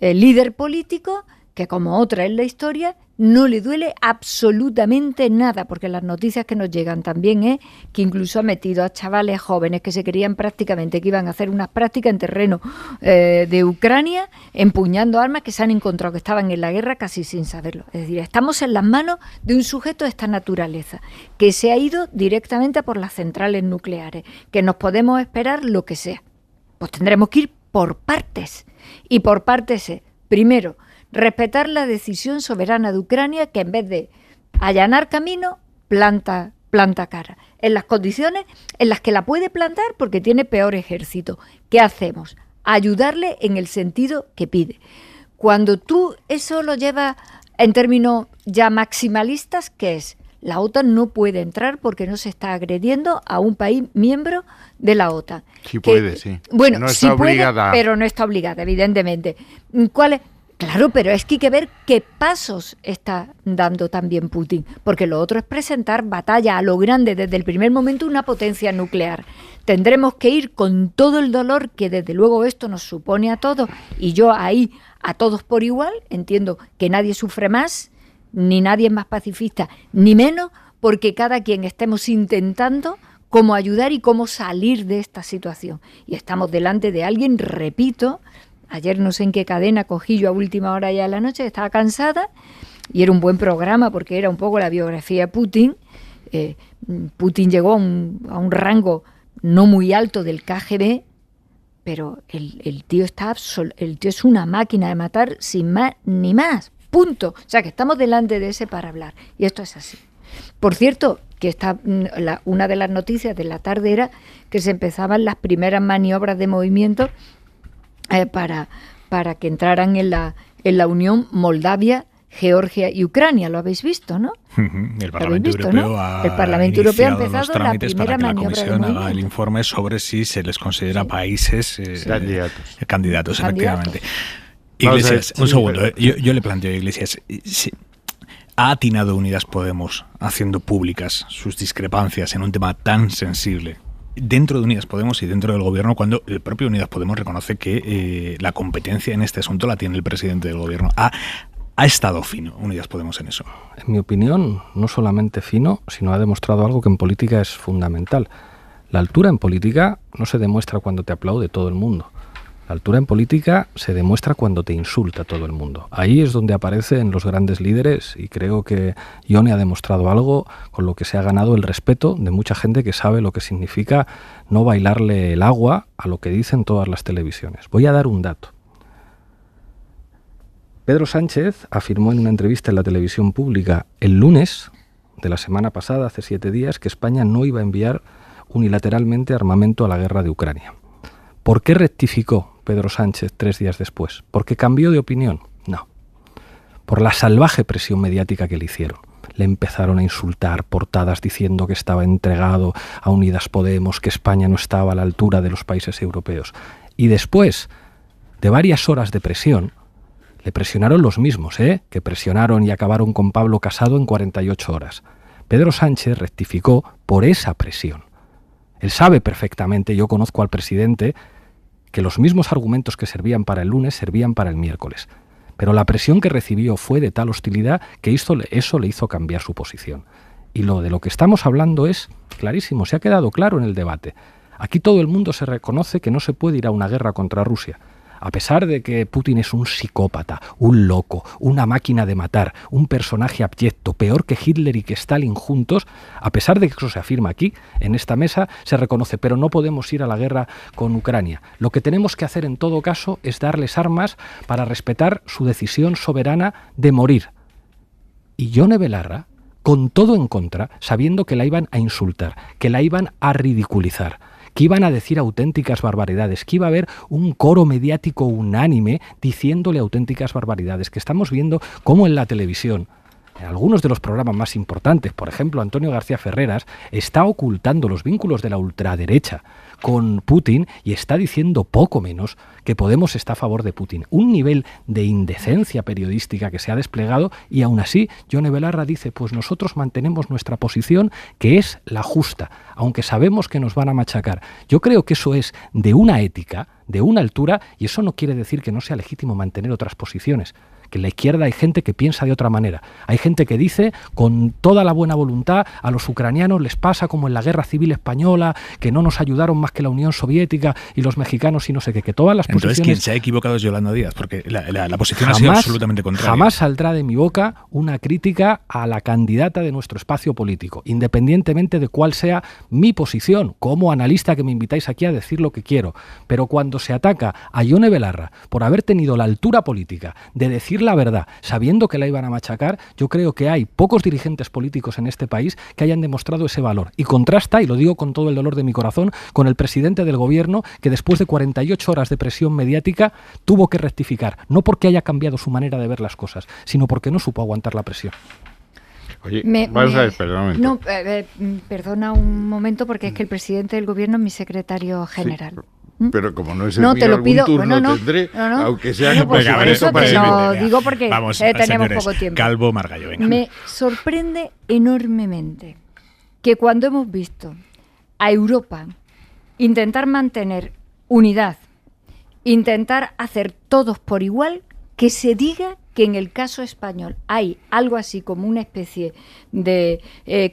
líder político que, como otra en la historia, no le duele absolutamente nada, porque las noticias que nos llegan también es que incluso ha metido a chavales jóvenes que se creían prácticamente que iban a hacer unas prácticas en terreno de Ucrania, empuñando armas que se han encontrado que estaban en la guerra casi sin saberlo. Es decir, estamos en las manos de un sujeto de esta naturaleza, que se ha ido directamente por las centrales nucleares, que nos podemos esperar lo que sea. Pues tendremos que ir por partes. Y por partes es, primero, respetar la decisión soberana de Ucrania, que en vez de allanar camino, planta cara. En las condiciones en las que la puede plantar porque tiene peor ejército. ¿Qué hacemos? Ayudarle en el sentido que pide. Cuando tú eso lo llevas en términos ya maximalistas, ¿qué es? La OTAN no puede entrar porque no se está agrediendo a un país miembro de la OTAN. Sí puede, sí. Bueno, no sí está puede, obligada. pero no está obligada, evidentemente. ¿Cuál es? Claro, pero es que hay que ver qué pasos está dando también Putin, porque lo otro es presentar batalla a lo grande desde el primer momento una potencia nuclear. Tendremos que ir con todo el dolor que desde luego esto nos supone a todos, y yo ahí a todos por igual, entiendo que nadie sufre más, ni nadie es más pacifista, ni menos, porque cada quien estemos intentando cómo ayudar y cómo salir de esta situación. Y estamos delante de alguien, repito, ayer no sé en qué cadena cogí yo a última hora ya de la noche, estaba cansada y era un buen programa porque era un poco la biografía de Putin. Putin llegó a un rango no muy alto del KGB, pero el tío es una máquina de matar sin más ni más, punto. O sea que estamos delante de ese para hablar y esto es así. Por cierto, que una de las noticias de la tarde era que se empezaban las primeras maniobras de movimiento para que entraran en la Unión Moldavia, Georgia y Ucrania. Lo habéis visto, ¿no? El Parlamento Europeo ha empezado los trámites para que la Comisión haga el informe sobre si se les considera países candidatos, efectivamente. Iglesias, un segundo. Yo le planteo a Iglesias, ¿ha atinado Unidas Podemos haciendo públicas sus discrepancias en un tema tan sensible dentro de Unidas Podemos y dentro del gobierno, cuando el propio Unidas Podemos reconoce que la competencia en este asunto la tiene el presidente del gobierno? ¿Ha estado fino Unidas Podemos en eso? En mi opinión, no solamente fino, sino ha demostrado algo que en política es fundamental. La altura en política no se demuestra cuando te aplaude todo el mundo. La altura en política se demuestra cuando te insulta todo el mundo. Ahí es donde aparecen los grandes líderes y creo que Ione ha demostrado algo con lo que se ha ganado el respeto de mucha gente que sabe lo que significa no bailarle el agua a lo que dicen todas las televisiones. Voy a dar un dato. Pedro Sánchez afirmó en una entrevista en la televisión pública el lunes de la semana pasada, hace 7 días, que España no iba a enviar unilateralmente armamento a la guerra de Ucrania. ¿Por qué rectificó Pedro Sánchez 3 días después? ¿Porque cambió de opinión? No. Por la salvaje presión mediática que le hicieron. Le empezaron a insultar, portadas diciendo que estaba entregado a Unidas Podemos, que España no estaba a la altura de los países europeos. Y después de varias horas de presión, le presionaron los mismos, que presionaron y acabaron con Pablo Casado en 48 horas. Pedro Sánchez rectificó por esa presión. Él sabe perfectamente, yo conozco al presidente, que los mismos argumentos que servían para el lunes servían para el miércoles. Pero la presión que recibió fue de tal hostilidad que eso le hizo cambiar su posición. Y de lo que estamos hablando es clarísimo, se ha quedado claro en el debate. Aquí todo el mundo se reconoce que no se puede ir a una guerra contra Rusia. A pesar de que Putin es un psicópata, un loco, una máquina de matar, un personaje abyecto, peor que Hitler y que Stalin juntos, a pesar de que eso se afirma aquí, en esta mesa, se reconoce, pero no podemos ir a la guerra con Ucrania. Lo que tenemos que hacer en todo caso es darles armas para respetar su decisión soberana de morir. Y Yone Belarra, con todo en contra, sabiendo que la iban a insultar, que la iban a ridiculizar, que iban a decir auténticas barbaridades, que iba a haber un coro mediático unánime diciéndole auténticas barbaridades, que estamos viendo cómo en la televisión, en algunos de los programas más importantes, por ejemplo, Antonio García Ferreras, está ocultando los vínculos de la ultraderecha con Putin y está diciendo poco menos que Podemos está a favor de Putin. Un nivel de indecencia periodística que se ha desplegado y aún así Yone Belarra dice, pues nosotros mantenemos nuestra posición que es la justa, aunque sabemos que nos van a machacar. Yo creo que eso es de una ética, de una altura, y eso no quiere decir que no sea legítimo mantener otras posiciones. Que en la izquierda hay gente que piensa de otra manera. Hay gente que dice, con toda la buena voluntad, a los ucranianos les pasa como en la Guerra Civil Española, que no nos ayudaron más que la Unión Soviética y los mexicanos y no sé qué, que todas las posiciones... Entonces, quien se ha equivocado es Yolanda Díaz, porque la posición ha sido absolutamente contraria. Jamás saldrá de mi boca una crítica a la candidata de nuestro espacio político, independientemente de cuál sea mi posición, como analista que me invitáis aquí a decir lo que quiero. Pero cuando se ataca a Yone Belarra por haber tenido la altura política de decir la verdad, sabiendo que la iban a machacar, yo creo que hay pocos dirigentes políticos en este país que hayan demostrado ese valor. Y contrasta, y lo digo con todo el dolor de mi corazón, con el presidente del gobierno que después de 48 horas de presión mediática tuvo que rectificar, no porque haya cambiado su manera de ver las cosas, sino porque no supo aguantar la presión. Oye, vamos a ver, perdón. No, perdona un momento, porque es que el presidente del gobierno es mi secretario general. Sí. Pero como no es el no, mío, te lo pido. turno Bueno, tendré, aunque sea... Bueno, pues por eso te lo digo porque vamos, tenemos señores, poco tiempo. Calvo, Margallo, venga. Me sorprende enormemente que cuando hemos visto a Europa intentar mantener unidad, intentar hacer todos por igual, que se diga que en el caso español hay algo así como una especie de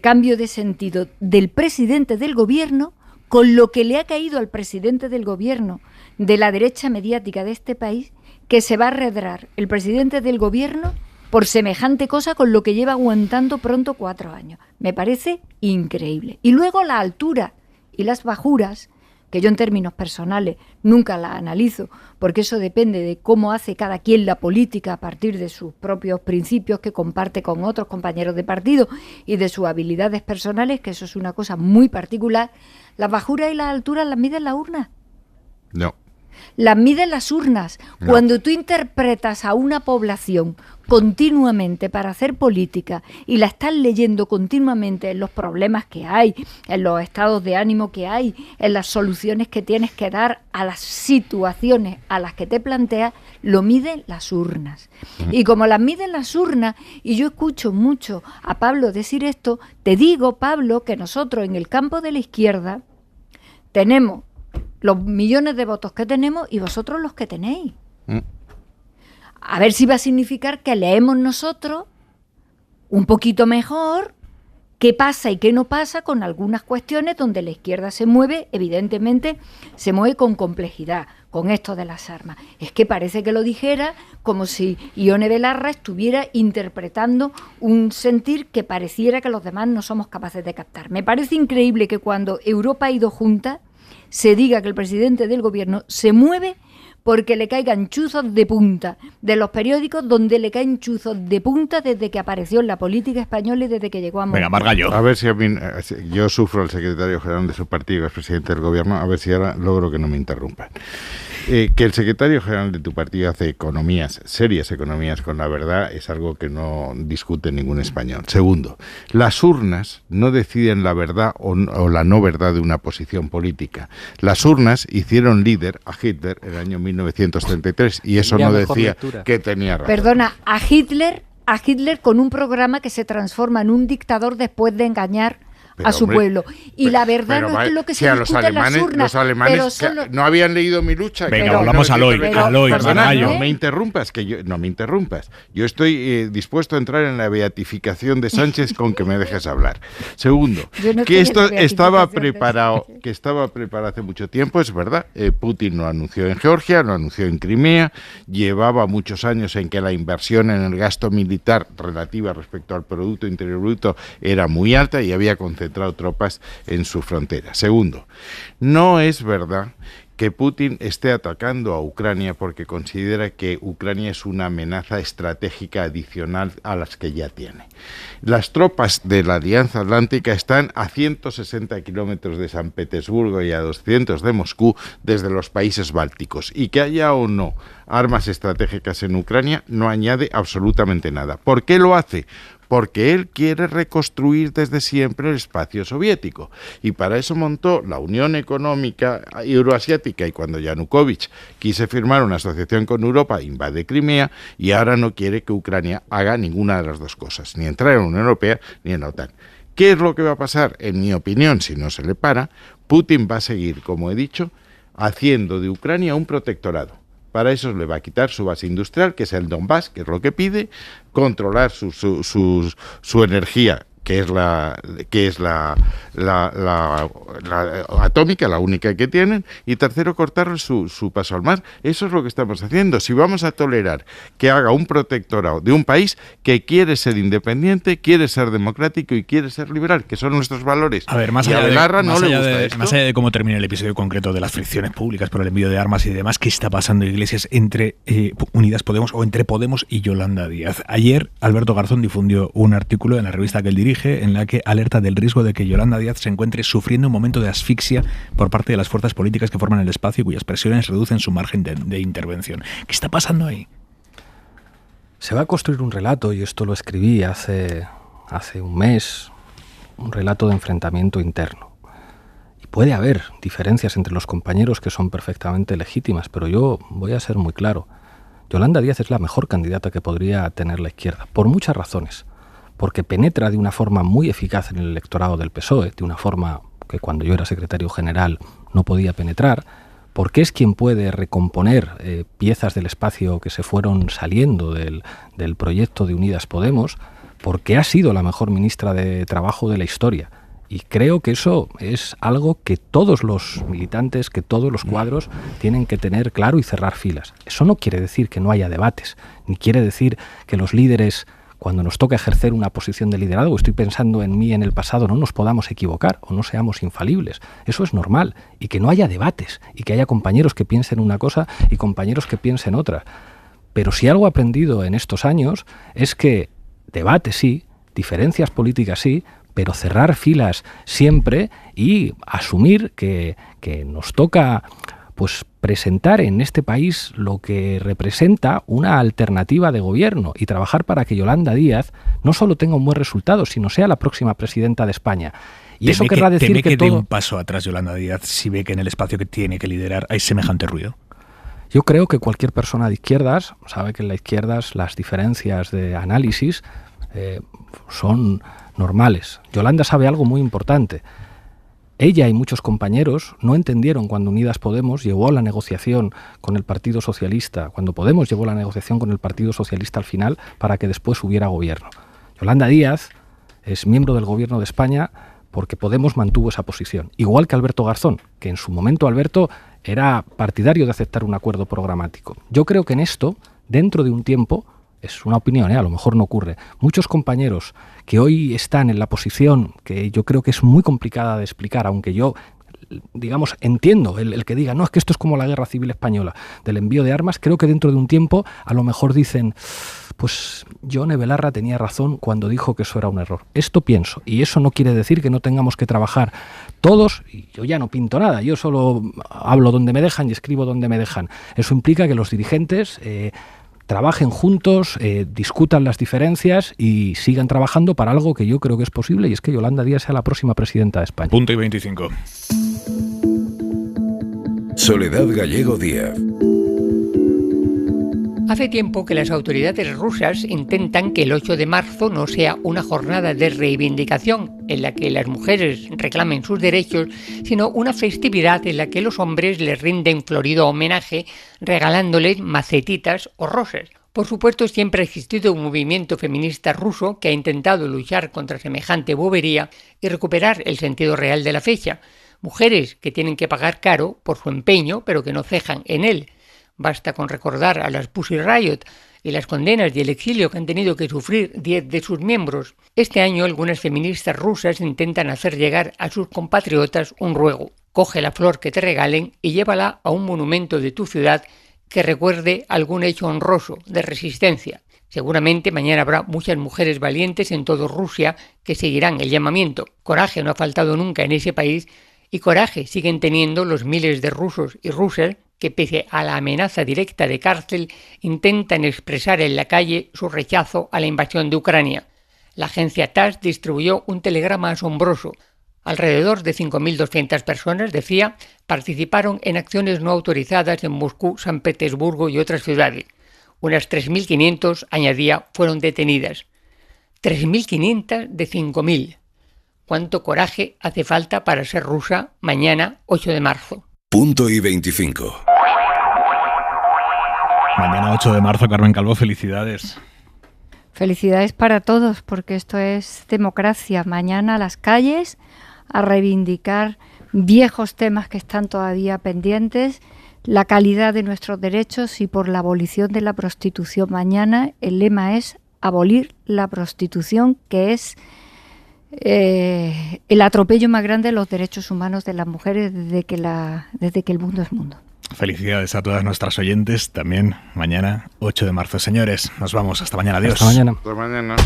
cambio de sentido del presidente del gobierno, con lo que le ha caído al presidente del gobierno de la derecha mediática de este país, que se va a arredrar el presidente del gobierno por semejante cosa con lo que lleva aguantando pronto 4 años. Me parece increíble. Y luego la altura y las bajuras, que yo en términos personales nunca las analizo, porque eso depende de cómo hace cada quien la política a partir de sus propios principios que comparte con otros compañeros de partido y de sus habilidades personales, que eso es una cosa muy particular. Las bajuras y las alturas las miden las urnas. No. Las miden las urnas. No. Cuando tú interpretas a una población continuamente para hacer política y la estás leyendo continuamente en los problemas que hay, en los estados de ánimo que hay, en las soluciones que tienes que dar a las situaciones a las que te planteas, lo miden las urnas. Y como las miden las urnas, y yo escucho mucho a Pablo decir esto, te digo, Pablo, que nosotros en el campo de la izquierda tenemos los millones de votos que tenemos y vosotros los que tenéis. A ver si va a significar que leemos nosotros un poquito mejor qué pasa y qué no pasa con algunas cuestiones donde la izquierda se mueve, evidentemente se mueve con complejidad, con esto de las armas. Es que parece que lo dijera como si Yone Belarra estuviera interpretando un sentir que pareciera que los demás no somos capaces de captar. Me parece increíble que cuando Europa ha ido junta, se diga que el presidente del gobierno se mueve porque le caigan chuzos de punta de los periódicos, donde le caen chuzos de punta desde que apareció en la política española y desde que llegó a Moncloa. Venga, Margallo. A ver si a mí, yo sufro al secretario general de su partido, que es presidente del gobierno, a ver si ahora logro que no me interrumpan. Que el secretario general de tu partido hace economías, serias economías con la verdad, es algo que no discute ningún español. Segundo, las urnas no deciden la verdad o la no verdad de una posición política. Las urnas hicieron líder a Hitler en el año 1933 y eso no decía que tenía razón. Perdona, a Hitler con un programa que se transforma en un dictador después de engañar a su pueblo. Y la verdad no es lo que se discute en las urnas. Los alemanes no habían leído Mi lucha. Venga, volvamos al hoy. Perdona, no me interrumpas. No me interrumpas. Yo estoy dispuesto a entrar en la beatificación de Sánchez con que me dejes hablar. Segundo, que esto estaba preparado hace mucho tiempo, es verdad. Putin lo anunció en Georgia, lo anunció en Crimea, llevaba muchos años en que la inversión en el gasto militar relativa respecto al Producto Interior Bruto era muy alta y había concentrado tropas en su frontera. Segundo, no es verdad que Putin esté atacando a Ucrania porque considera que Ucrania es una amenaza estratégica adicional a las que ya tiene. Las tropas de la Alianza Atlántica están a 160 kilómetros de San Petersburgo y a 200 de Moscú desde los países bálticos. Y que haya o no armas estratégicas en Ucrania no añade absolutamente nada. ¿Por qué lo hace? Porque él quiere reconstruir desde siempre el espacio soviético. Y para eso montó la Unión Económica Euroasiática, y cuando Yanukovych quiso firmar una asociación con Europa, invade Crimea, y ahora no quiere que Ucrania haga ninguna de las dos cosas, ni entrar en la Unión Europea ni en la OTAN. ¿Qué es lo que va a pasar? En mi opinión, si no se le para, Putin va a seguir, como he dicho, haciendo de Ucrania un protectorado. Para eso le va a quitar su base industrial, que es el Donbass, que es lo que pide, controlar su energía, que es la atómica, la única que tienen, y tercero, cortarle su paso al mar. Eso es lo que estamos haciendo. Si vamos a tolerar que haga un protectorado de un país que quiere ser independiente, quiere ser democrático y quiere ser liberal, que son nuestros valores. A ver, más allá de cómo termina el episodio concreto de las fricciones públicas por el envío de armas y demás, ¿qué está pasando, Iglesias, entre Unidas Podemos o entre Podemos y Yolanda Díaz? Ayer, Alberto Garzón difundió un artículo en la revista que él dirige, en la que alerta del riesgo de que Yolanda Díaz se encuentre sufriendo un momento de asfixia por parte de las fuerzas políticas que forman el espacio y cuyas presiones reducen su margen de intervención. ¿Qué está pasando ahí? Se va a construir un relato, y esto lo escribí hace un mes, un relato de enfrentamiento interno. Y puede haber diferencias entre los compañeros que son perfectamente legítimas, pero yo voy a ser muy claro. Yolanda Díaz es la mejor candidata que podría tener la izquierda, por muchas razones. Porque penetra de una forma muy eficaz en el electorado del PSOE, de una forma que cuando yo era secretario general no podía penetrar, porque es quien puede recomponer piezas del espacio que se fueron saliendo del proyecto de Unidas Podemos, porque ha sido la mejor ministra de Trabajo de la historia. Y creo que eso es algo que todos los militantes, que todos los cuadros tienen que tener claro y cerrar filas. Eso no quiere decir que no haya debates, ni quiere decir que los líderes, cuando nos toca ejercer una posición de liderazgo, estoy pensando en mí en el pasado, no nos podamos equivocar o no seamos infalibles. Eso es normal. Y que no haya debates y que haya compañeros que piensen una cosa y compañeros que piensen otra. Pero si algo he aprendido en estos años es que debate sí, diferencias políticas sí, pero cerrar filas siempre y asumir que nos toca pues presentar en este país lo que representa una alternativa de gobierno y trabajar para que Yolanda Díaz no solo tenga un buen resultado, sino sea la próxima presidenta de España. Y eso querrá decir que dé un paso atrás Yolanda Díaz si ve que en el espacio que tiene que liderar hay semejante ruido. Yo creo que cualquier persona de izquierdas sabe que en la izquierdas las diferencias de análisis son normales. Yolanda sabe algo muy importante. Ella y muchos compañeros no entendieron cuando Unidas Podemos llevó la negociación con el Partido Socialista, cuando Podemos llevó la negociación con el Partido Socialista al final para que después hubiera gobierno. Yolanda Díaz es miembro del gobierno de España porque Podemos mantuvo esa posición. Igual que Alberto Garzón, que en su momento Alberto era partidario de aceptar un acuerdo programático. Yo creo que en esto, dentro de un tiempo, es una opinión, a lo mejor no ocurre, muchos compañeros que hoy están en la posición que yo creo que es muy complicada de explicar, aunque yo digamos, entiendo el que diga, no, es que esto es como la Guerra Civil Española, del envío de armas. Creo que dentro de un tiempo a lo mejor dicen, pues Yone Belarra tenía razón cuando dijo que eso era un error. Esto pienso, y eso no quiere decir que no tengamos que trabajar todos, y yo ya no pinto nada, yo solo hablo donde me dejan y escribo donde me dejan. Eso implica que los dirigentes trabajen juntos, discutan las diferencias y sigan trabajando para algo que yo creo que es posible, y es que Yolanda Díaz sea la próxima presidenta de España. Punto y 25. Soledad Gallego Díaz. Hace tiempo que las autoridades rusas intentan que el 8 de marzo no sea una jornada de reivindicación en la que las mujeres reclamen sus derechos, sino una festividad en la que los hombres les rinden florido homenaje regalándoles macetitas o rosas. Por supuesto, siempre ha existido un movimiento feminista ruso que ha intentado luchar contra semejante bobería y recuperar el sentido real de la fecha. Mujeres que tienen que pagar caro por su empeño, pero que no cejan en él. Basta con recordar a las Pussy Riot y las condenas y el exilio que han tenido que sufrir 10 de sus miembros. Este año algunas feministas rusas intentan hacer llegar a sus compatriotas un ruego. Coge la flor que te regalen y llévala a un monumento de tu ciudad que recuerde algún hecho honroso de resistencia. Seguramente mañana habrá muchas mujeres valientes en toda Rusia que seguirán el llamamiento. Coraje no ha faltado nunca en ese país, y coraje siguen teniendo los miles de rusos y rusas que, pese a la amenaza directa de cárcel, intentan expresar en la calle su rechazo a la invasión de Ucrania. La agencia TASS distribuyó un telegrama asombroso. Alrededor de 5.200 personas, decía, participaron en acciones no autorizadas en Moscú, San Petersburgo y otras ciudades. Unas 3.500, añadía, fueron detenidas. 3.500 de 5.000. ¿Cuánto coraje hace falta para ser rusa mañana, 8 de marzo? Punto y 25. Mañana 8 de marzo, Carmen Calvo, felicidades. Felicidades para todos, porque esto es democracia. Mañana a las calles a reivindicar viejos temas que están todavía pendientes, la calidad de nuestros derechos y por la abolición de la prostitución. Mañana el lema es abolir la prostitución, que es el atropello más grande de los derechos humanos de las mujeres desde que el mundo es mundo. Felicidades a todas nuestras oyentes, también mañana 8 de marzo. Señores, nos vamos. Hasta mañana. Adiós. Hasta mañana. Hasta mañana.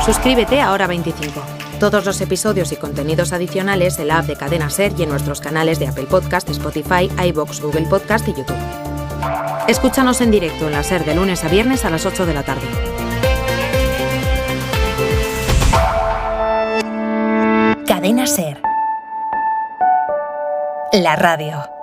Suscríbete a Hora 25. Todos los episodios y contenidos adicionales en la app de Cadena SER y en nuestros canales de Apple Podcast, Spotify, iVoox, Google Podcast y YouTube. Escúchanos en directo en la SER de lunes a viernes a las 8 de la tarde. Cadena SER. La radio.